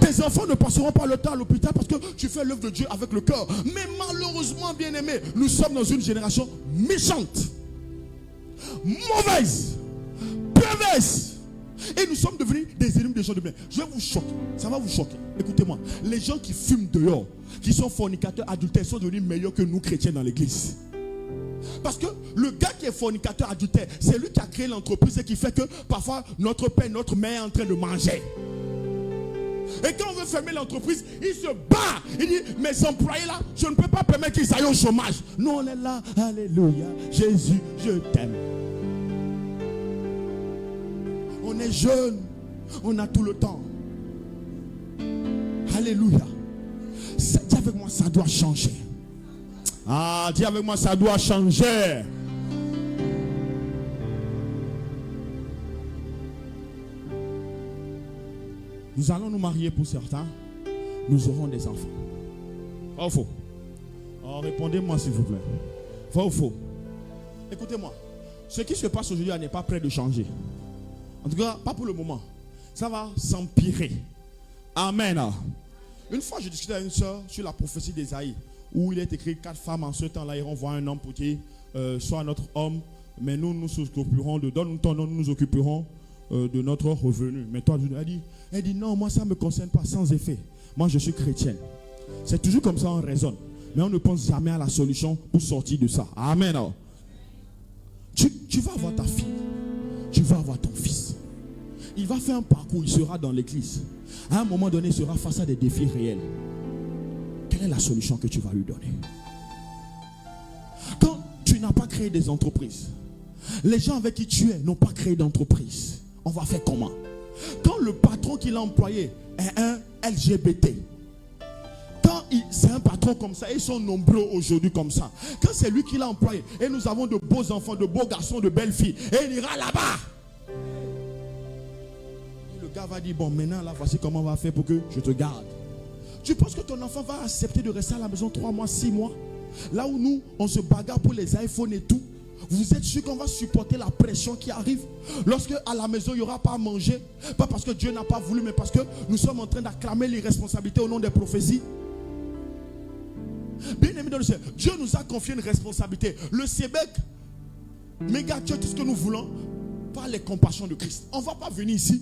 Tes enfants ne passeront pas le temps à l'hôpital parce que tu fais l'œuvre de Dieu avec le cœur. Mais malheureusement, bien aimé, nous sommes dans une génération méchante, mauvaise, perverse. Et nous sommes devenus des ennemis des gens de bien. Je vais vous choquer. Ça va vous choquer. Écoutez-moi. Les gens qui fument dehors, qui sont fornicateurs, adultères, sont devenus meilleurs que nous chrétiens dans l'église. Parce que le gars qui est fornicateur, adultère, c'est lui qui a créé l'entreprise et qui fait que parfois notre père, notre mère est en train de manger. Et quand on veut fermer l'entreprise, il se bat. Il dit, mes employés là, je ne peux pas permettre qu'ils aillent au chômage. Nous on est là. Alléluia. Jésus, je t'aime. On est jeune, on a tout le temps. Alléluia. Dis avec moi, ça doit changer. Ah, dis avec moi, ça doit changer. Nous allons nous marier pour certains. Nous aurons des enfants. Vrai ou faux? Oh, répondez-moi s'il vous plaît. Vrai ou faux? Écoutez-moi. Ce qui se passe aujourd'hui n'est pas prêt de changer. En tout cas, pas pour le moment. Ça va s'empirer. Amen. Une fois, je discutais avec une soeur sur la prophétie d'Ésaïe, où il est écrit 4 femmes en ce temps-là iront voir un homme pour dire sois notre homme, mais nous nous occuperons de donne ton nom, nous nous occuperons de notre revenu. Mais toi, elle dit non, moi ça ne me concerne pas, sans effet. Moi je suis chrétienne. C'est toujours comme ça, on raisonne. Mais on ne pense jamais à la solution pour sortir de ça. Amen. Tu vas avoir ta fille. Tu vas avoir ton fils. Il va faire un parcours, il sera dans l'église. À un moment donné, il sera face à des défis réels. Quelle est la solution que tu vas lui donner? Quand tu n'as pas créé des entreprises, les gens avec qui tu es n'ont pas créé d'entreprise, on va faire comment? Quand le patron qu'il a employé est un LGBT, quand c'est un patron comme ça, ils sont nombreux aujourd'hui comme ça. Quand c'est lui qui l'a employé, et nous avons de beaux enfants, de beaux garçons, de belles filles, et il ira là-bas. Le gars va dire, bon maintenant là voici comment on va faire pour que je te garde. Tu penses que ton enfant va accepter de rester à la maison 3 mois, 6 mois? Là où nous, on se bagarre pour les iPhones et tout. Vous êtes sûr qu'on va supporter la pression qui arrive? Lorsque à la maison il n'y aura pas à manger, pas parce que Dieu n'a pas voulu, mais parce que nous sommes en train d'acclamer l'irresponsabilité au nom des prophéties. Bien aimé dans le Seigneur, Dieu nous a confié une responsabilité. Le Sébec, méga church, tout ce que nous voulons, par les compassions de Christ. On ne va pas venir ici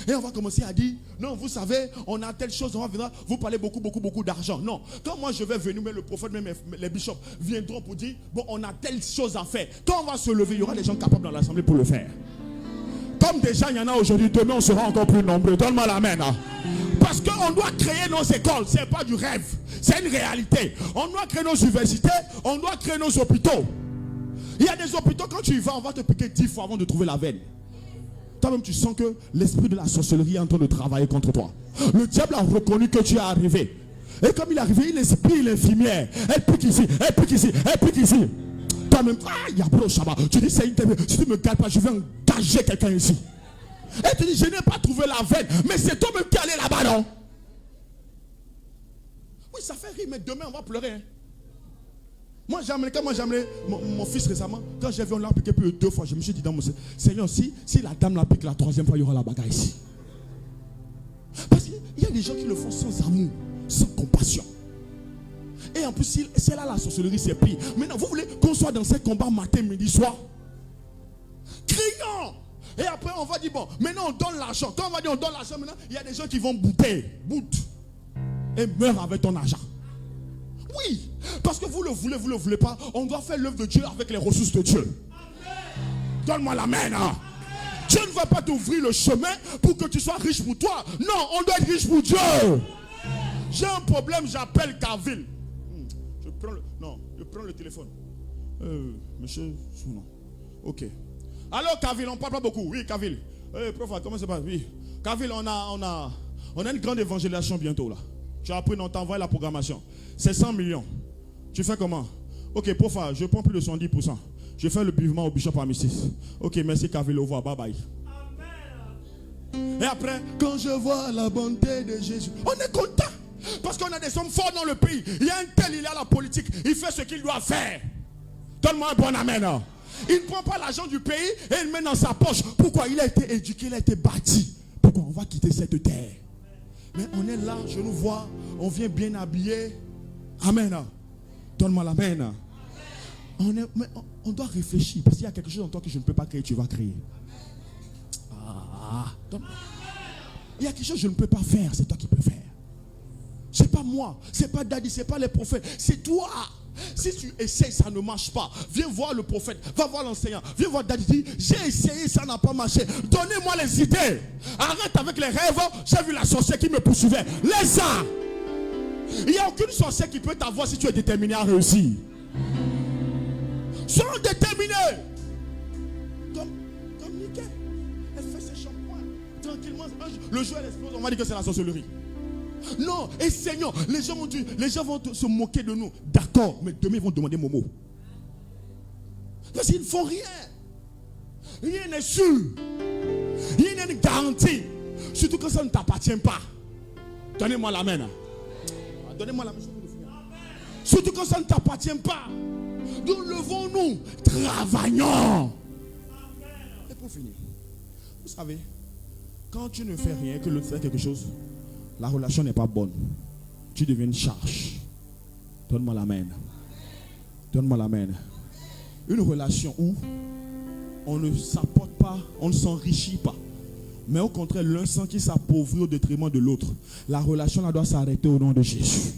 Et on va commencer à dire, non, vous savez, on a telle chose, on va venir, vous parlez beaucoup d'argent. Non, quand moi je vais venir, mais le prophète, même les bishops viendront pour dire, bon, on a telle chose à faire. Quand on va se lever, il y aura des gens capables dans l'assemblée pour le faire. Comme déjà il y en a aujourd'hui, demain on sera encore plus nombreux. Donne-moi l'amen. Hein. Parce qu'on doit créer nos écoles, ce n'est pas du rêve, c'est une réalité. On doit créer nos universités, on doit créer nos hôpitaux. Il y a des hôpitaux, quand tu y vas, on va te piquer 10 fois avant de trouver la veine. Toi-même, tu sens que l'esprit de la sorcellerie est en train de travailler contre toi. Le diable a reconnu que tu es arrivé. Et comme il est arrivé, il inspire l'infirmière. Elle pique ici, elle pique ici, elle pique ici. Toi-même, il y a bro Shabbat. Tu dis, si tu ne me gardes pas, je vais engager quelqu'un ici. Et tu dis, je n'ai pas trouvé la veine. Mais c'est toi-même qui es allé là-bas, non? Oui, ça fait rire, mais demain, on va pleurer. Hein. Moi, j'ai amené mon fils récemment. Quand j'ai vu on l'a piqué plus de 2 fois, je me suis dit dans mon Seigneur, si la dame l'a piqué la 3e fois, il y aura la bagarre ici. Parce qu'il y a des gens qui le font sans amour, sans compassion. Et en plus, c'est là la sorcellerie, c'est pire. Maintenant, vous voulez qu'on soit dans ces combats matin, midi, soir? Crions! Et après, on va dire, bon, maintenant on donne l'argent. Quand on va dire on donne l'argent, maintenant, il y a des gens qui vont bouter et meurent avec ton argent. Oui, parce que vous le voulez pas, on doit faire l'œuvre de Dieu avec les ressources de Dieu. Donne-moi l'amen. Hein. Dieu ne va pas t'ouvrir le chemin pour que tu sois riche pour toi. Non, on doit être riche pour Dieu. J'ai un problème, j'appelle Kavil. Je prends le téléphone. Monsieur, non. Ok. Alors Kavil, on parle pas beaucoup. Oui, Kavil. Prof, comment ça va? Oui. Kavil, on a une grande évangélisation bientôt là. Tu as appris, on t'envoie la programmation. C'est 100 millions. Tu fais comment? Ok, prof, je prends plus de 110%. Je fais le paiement au bishop Amicis. Ok, merci Kavil, au revoir, bye bye. Amen. Et après, quand je vois la bonté de Jésus, on est content. Parce qu'on a des hommes forts dans le pays. Il y a un tel, il est à la politique. Il fait ce qu'il doit faire. Donne-moi un bon amen. Hein. Il ne prend pas l'argent du pays et il le met dans sa poche. Pourquoi? Il a été éduqué, il a été bâti. Pourquoi on va quitter cette terre? Mais on est là, je nous vois, on vient bien habillé. Amen. Donne-moi l'amen. On doit réfléchir parce qu'il y a quelque chose en toi que je ne peux pas créer, tu vas créer. Il y a quelque chose que je ne peux pas faire, c'est toi qui peux faire. C'est pas moi, c'est pas Daddy, c'est pas les prophètes, c'est toi. Si tu essaies, ça ne marche pas. Viens voir le prophète, va voir l'enseignant, viens voir Daddy, dis, j'ai essayé, ça n'a pas marché. Donnez-moi les idées. Arrête avec les rêves. J'ai vu la sorcière qui me poursuivait. Laisse-ça. Il n'y a aucune sorcière qui peut t'avoir si tu es déterminé à réussir. Sois déterminé. Comme Nickel. Elle fait ses shampoings. Tranquillement, le jour elle explose, on va dire que c'est la sorcellerie. Non, essayons. Les gens vont se moquer de nous. D'accord, mais demain ils vont demander Momo. Parce qu'ils ne font rien. Rien n'est sûr. Rien n'est garanti. Surtout quand ça ne t'appartient pas. Donnez-moi la main. Donnez-moi la main. Surtout quand ça ne t'appartient pas. Nous levons-nous. Travaillons. Et pour finir, vous savez, quand tu ne fais rien, que l'autre fait quelque chose, la relation n'est pas bonne. Tu deviens une charge. Donne-moi la main. Donne-moi la main. Une relation où on ne s'apporte pas, on ne s'enrichit pas. Mais au contraire, l'un sent qu'il s'appauvrit au détriment de l'autre. La relation là doit s'arrêter au nom de Jésus.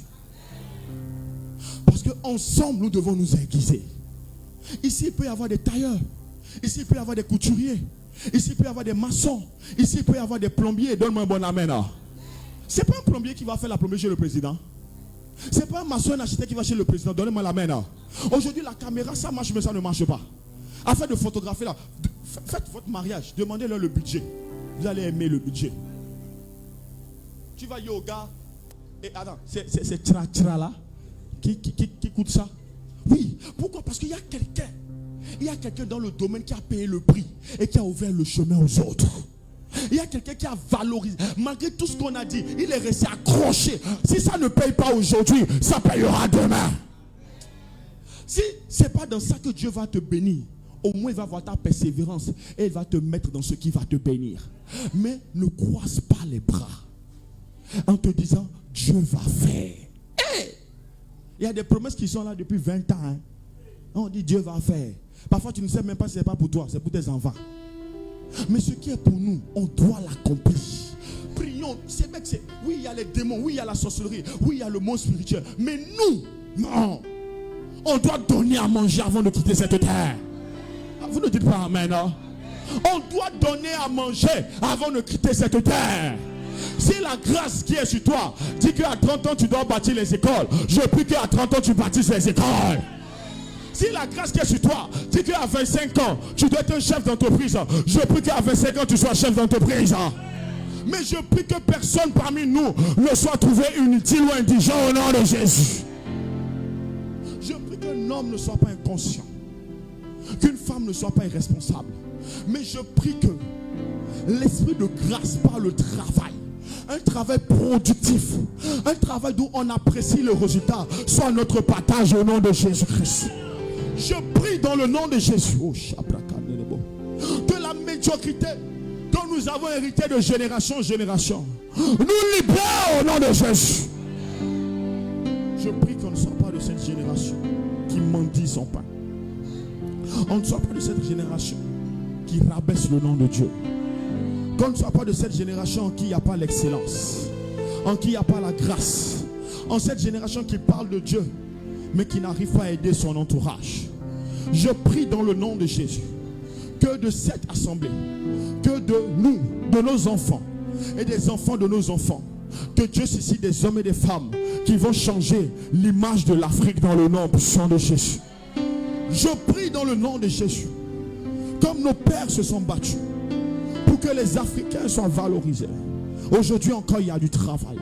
Parce qu'ensemble, nous devons nous aiguiser. Ici, il peut y avoir des tailleurs. Ici, il peut y avoir des couturiers. Ici, il peut y avoir des maçons. Ici, il peut y avoir des plombiers. Donne-moi un bon amen. Ce n'est pas un plombier qui va faire la plomberie chez le président. Ce n'est pas un maçon, un architecte qui va chez le président. Donnez-moi la main. Aujourd'hui, la caméra, ça marche, mais ça ne marche pas. Afin de photographier là, faites votre mariage. Demandez-leur le budget. Vous allez aimer le budget. Tu vas yoga. Et attends, c'est tra là qui coûte ça. Oui. Pourquoi? Parce qu'il y a quelqu'un. Il y a quelqu'un dans le domaine qui a payé le prix et qui a ouvert le chemin aux autres. Il y a quelqu'un qui a valorisé. Malgré tout ce qu'on a dit, il est resté accroché. Si ça ne paye pas aujourd'hui, ça payera demain. Si ce n'est pas dans ça que Dieu va te bénir, au moins il va voir ta persévérance et il va te mettre dans ce qui va te bénir. Mais ne croise pas les bras en te disant Dieu va faire. Hey! Il y a des promesses qui sont là depuis 20 ans. Hein? On dit Dieu va faire. Parfois tu ne sais même pas si ce n'est pas pour toi, c'est pour tes enfants. Mais ce qui est pour nous, on doit l'accomplir. Prions. C'est vrai que c'est, oui, il y a les démons, oui, il y a la sorcellerie, oui, il y a le monde spirituel. Mais nous, non. On doit donner à manger avant de quitter cette terre. Vous ne dites pas amen, non? On doit donner à manger avant de quitter cette terre. Si la grâce qui est sur toi dit qu'à 30 ans tu dois bâtir les écoles, je prie qu'à 30 ans tu bâtisses les écoles. Si la grâce qui est sur toi dit qu'à 25 ans tu dois être un chef d'entreprise, je prie qu'à 25 ans tu sois chef d'entreprise. Mais je prie que personne parmi nous ne soit trouvé inutile ou indigent au nom de Jésus. Je prie qu'un homme ne soit pas inconscient, qu'une femme ne soit pas irresponsable. Mais je prie que l'esprit de grâce par le travail, un travail productif, un travail d'où on apprécie le résultat, soit notre partage au nom de Jésus-Christ. Je prie dans le nom de Jésus que la médiocrité dont nous avons hérité de génération en génération nous libère au nom de Jésus. Je prie qu'on ne soit pas de cette génération qui mendie son pain. On ne soit pas de cette génération qui rabaisse le nom de Dieu. Qu'on ne soit pas de cette génération en qui il n'y a pas l'excellence, en qui il n'y a pas la grâce, en cette génération qui parle de Dieu mais qui n'arrive pas à aider son entourage. Je prie dans le nom de Jésus que de cette assemblée, que de nous, de nos enfants et des enfants de nos enfants, que Dieu suscite des hommes et des femmes qui vont changer l'image de l'Afrique dans le nom puissant de Jésus. Je prie dans le nom de Jésus, comme nos pères se sont battus pour que les Africains soient valorisés. Aujourd'hui encore il y a du travail.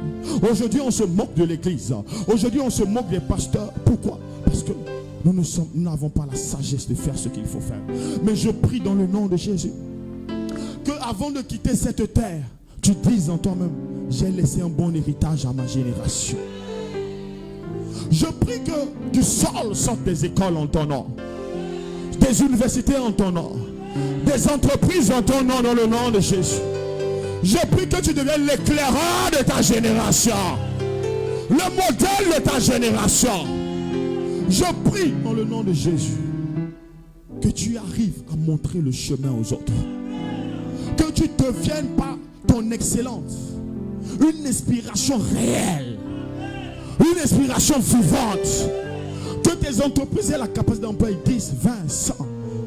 Aujourd'hui on se moque de l'église. Aujourd'hui on se moque des pasteurs. Pourquoi? Parce que nous n'avons pas la sagesse de faire ce qu'il faut faire. Mais je prie dans le nom de Jésus que avant de quitter cette terre, tu dises en toi-même, j'ai laissé un bon héritage à ma génération. Je prie que du sol sortent des écoles en ton nom, des universités en ton nom, des entreprises en ton nom dans le nom de Jésus. Je prie que tu deviennes l'éclaireur de ta génération, le modèle de ta génération. Je prie dans le nom de Jésus que tu arrives à montrer le chemin aux autres, que tu deviennes par ton excellence une inspiration réelle, une inspiration vivante, que tes entreprises aient la capacité d'employer 10, 20, 100,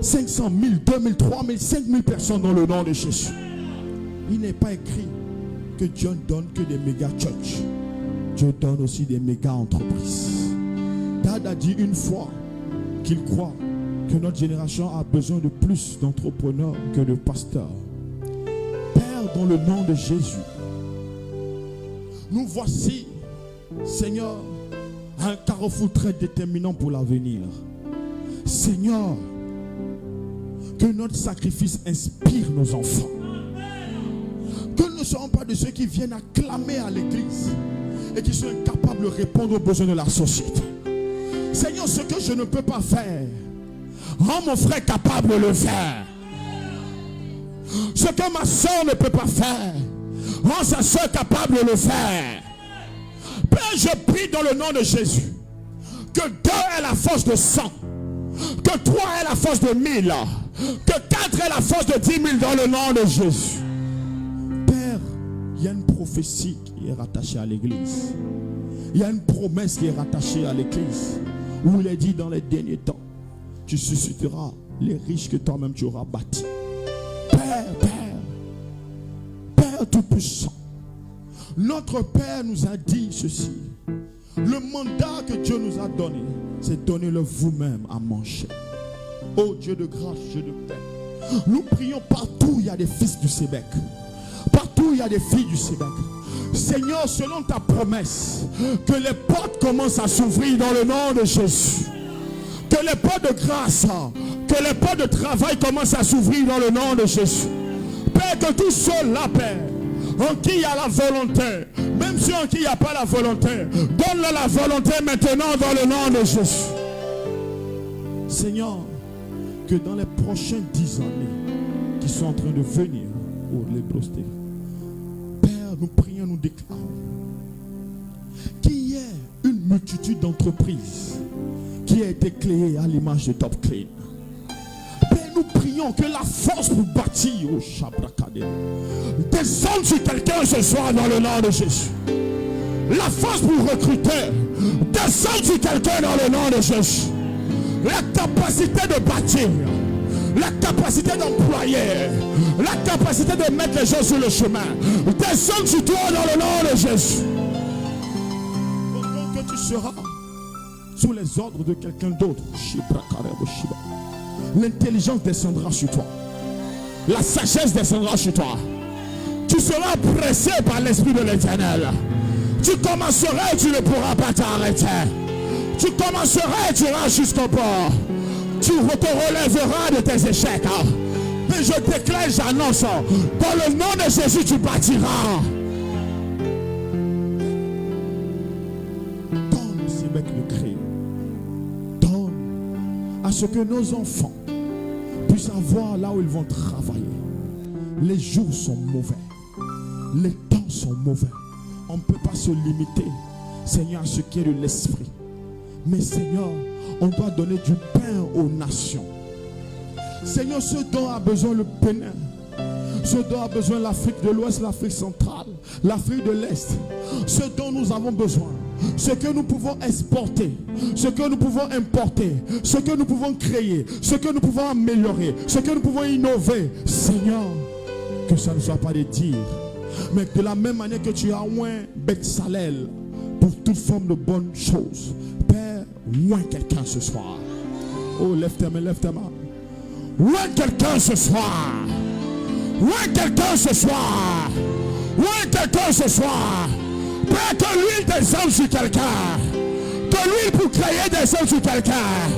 500, 1000, 2000, 3000, 5000 personnes dans le nom de Jésus. Il n'est pas écrit que Dieu ne donne que des méga church. Dieu donne aussi des méga entreprises. Dad a dit une fois qu'il croit que notre génération a besoin de plus d'entrepreneurs que de pasteurs. Père, dans le nom de Jésus, nous voici, Seigneur, un carrefour très déterminant pour l'avenir. Seigneur, que notre sacrifice inspire nos enfants. Que nous ne soyons pas de ceux qui viennent acclamer à l'église et qui sont incapables de répondre aux besoins de la société. Seigneur, ce que je ne peux pas faire, rends mon frère capable de le faire. Ce que ma soeur ne peut pas faire, rends sa soeur capable de le faire. Père, je prie dans le nom de Jésus que 2 est la force de 100, que 3 est la force de 1000, que 4 est la force de 10 000 dans le nom de Jésus. Père, il y a une prophétie qui est rattachée à l'église. Il y a une promesse qui est rattachée à l'église, où il est dit dans les derniers temps, tu susciteras les riches que toi-même tu auras bâtis. Père tout-puissant, notre Père nous a dit ceci. Le mandat que Dieu nous a donné, c'est donnez-le vous-même à manger. Oh Dieu de grâce, Dieu de paix. Nous prions partout, il y a des fils du Sébec. Partout, il y a des filles du Sébec. Seigneur, selon ta promesse, que les portes commencent à s'ouvrir dans le nom de Jésus. Que les portes de grâce, que les portes de travail commencent à s'ouvrir dans le nom de Jésus. Père, que tous ceux-là, Père, en qui il y a la volonté, même ceux en qui il n'y a pas la volonté, donne-leur la volonté maintenant dans le nom de Jésus. Seigneur, que dans les prochaines 10 années qui sont en train de venir, pour les prostérer, Père, nous prions, nous déclarons qu'il y ait une multitude d'entreprises qui a été créée à l'image de Top Clean. Père, nous prions que la force pour bâtir au Chabrakade descende sur quelqu'un ce soir dans le nom de Jésus. La force pour recruter descende sur quelqu'un dans le nom de Jésus. La capacité de bâtir, la capacité d'employer, la capacité de mettre les gens sur le chemin descende sur toi dans le nom de Jésus. Pendant que tu seras sous les ordres de quelqu'un d'autre, l'intelligence descendra sur toi, la sagesse descendra sur toi. Tu seras pressé par l'Esprit de l'Éternel. Tu commenceras et tu ne pourras pas t'arrêter. Tu commenceras et tu iras jusqu'au bord. Tu te relèveras de tes échecs. Mais je déclare, j'annonce, dans le nom de Jésus, tu bâtiras. Donne ces mecs le cri. Donne à ce que nos enfants puissent avoir là où ils vont travailler. Les jours sont mauvais. Les temps sont mauvais. On ne peut pas se limiter, Seigneur, à ce qui est de l'esprit. Mais Seigneur, on doit donner du pain aux nations. Seigneur, ce dont a besoin le Bénin, ce dont a besoin l'Afrique de l'Ouest, l'Afrique centrale, l'Afrique de l'Est, ce dont nous avons besoin, ce que nous pouvons exporter, ce que nous pouvons importer, ce que nous pouvons créer, ce que nous pouvons améliorer, ce que nous pouvons innover. Seigneur, que ça ne soit pas des tirs, mais de la même manière que tu as oint Betsalel pour toute forme de bonnes choses, Père, oint quelqu'un ce soir. Oh, lève ta main, lève ta main. Oint quelqu'un ce soir. Oint quelqu'un ce soir. Oint quelqu'un ce soir. Père, que l'huile descende sur quelqu'un. Que l'huile pour créer descende sur quelqu'un.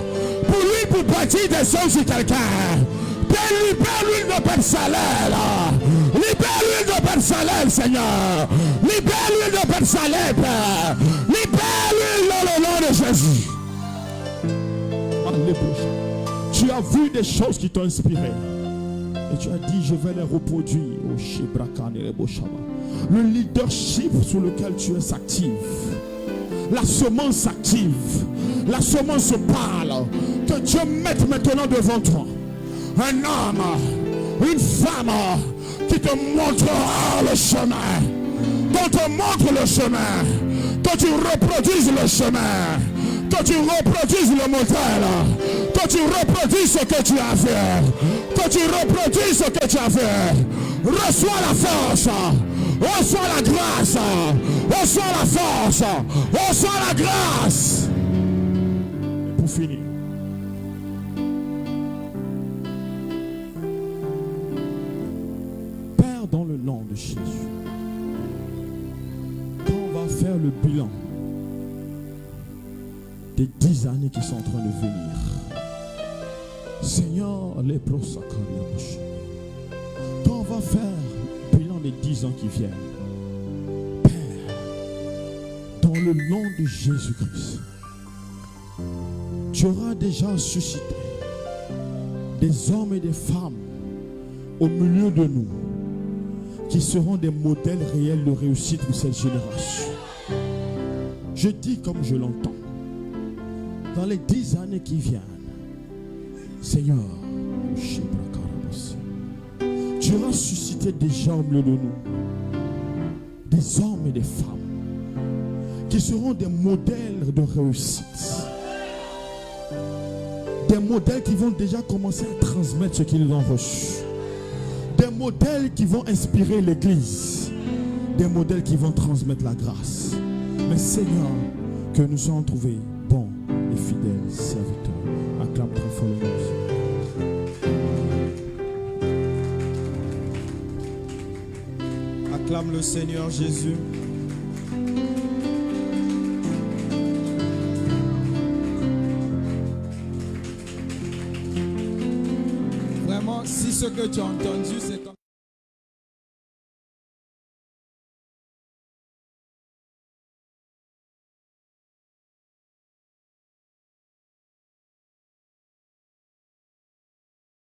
Pour l'huile pour bâtir descende sur quelqu'un. Père, libère l'huile de Betsalel. Libère l'huile de Betsalel, Seigneur. Libère l'huile de Betsalel, Père. Libère l'huile dans le nom de Jésus. Alléluia. Tu as vu des choses qui t'ont inspiré. Et tu as dit, je vais les reproduire au Shebrakan et Reboshama. Le leadership sur lequel tu es actif. La semence active. La semence parle. Que Dieu mette maintenant devant toi un homme, une femme qui te montrera le chemin. Qu'on te montre le chemin. Que tu reproduises le chemin. Que tu reproduises le modèle. Que tu reproduises ce que tu as fait. Que tu reproduises ce que tu as fait. Reçois la force. Reçois la grâce. Reçois la force. Reçois la grâce. Pour finir. Père, dans le nom de Jésus, quand on va faire le bilan des 10 années qui sont en train de venir, Seigneur, les prosacariables, quand on va faire le bilan des 10 ans qui viennent, Père, dans le nom de Jésus-Christ, tu auras déjà suscité des hommes et des femmes au milieu de nous qui seront des modèles réels de réussite pour cette génération. Je dis comme je l'entends, dans les 10 années qui viennent, Seigneur, tu auras suscité des gens au milieu de nous, des hommes et des femmes qui seront des modèles de réussite, des modèles qui vont déjà commencer à transmettre ce qu'ils ont reçu, des modèles qui vont inspirer l'église, des modèles qui vont transmettre la grâce. Mais Seigneur, que nous soyons trouvés bons et fidèles serviteurs. Acclame très fort le nom. Acclame le Seigneur Jésus. Vraiment, si ce que tu as entendu, c'est comme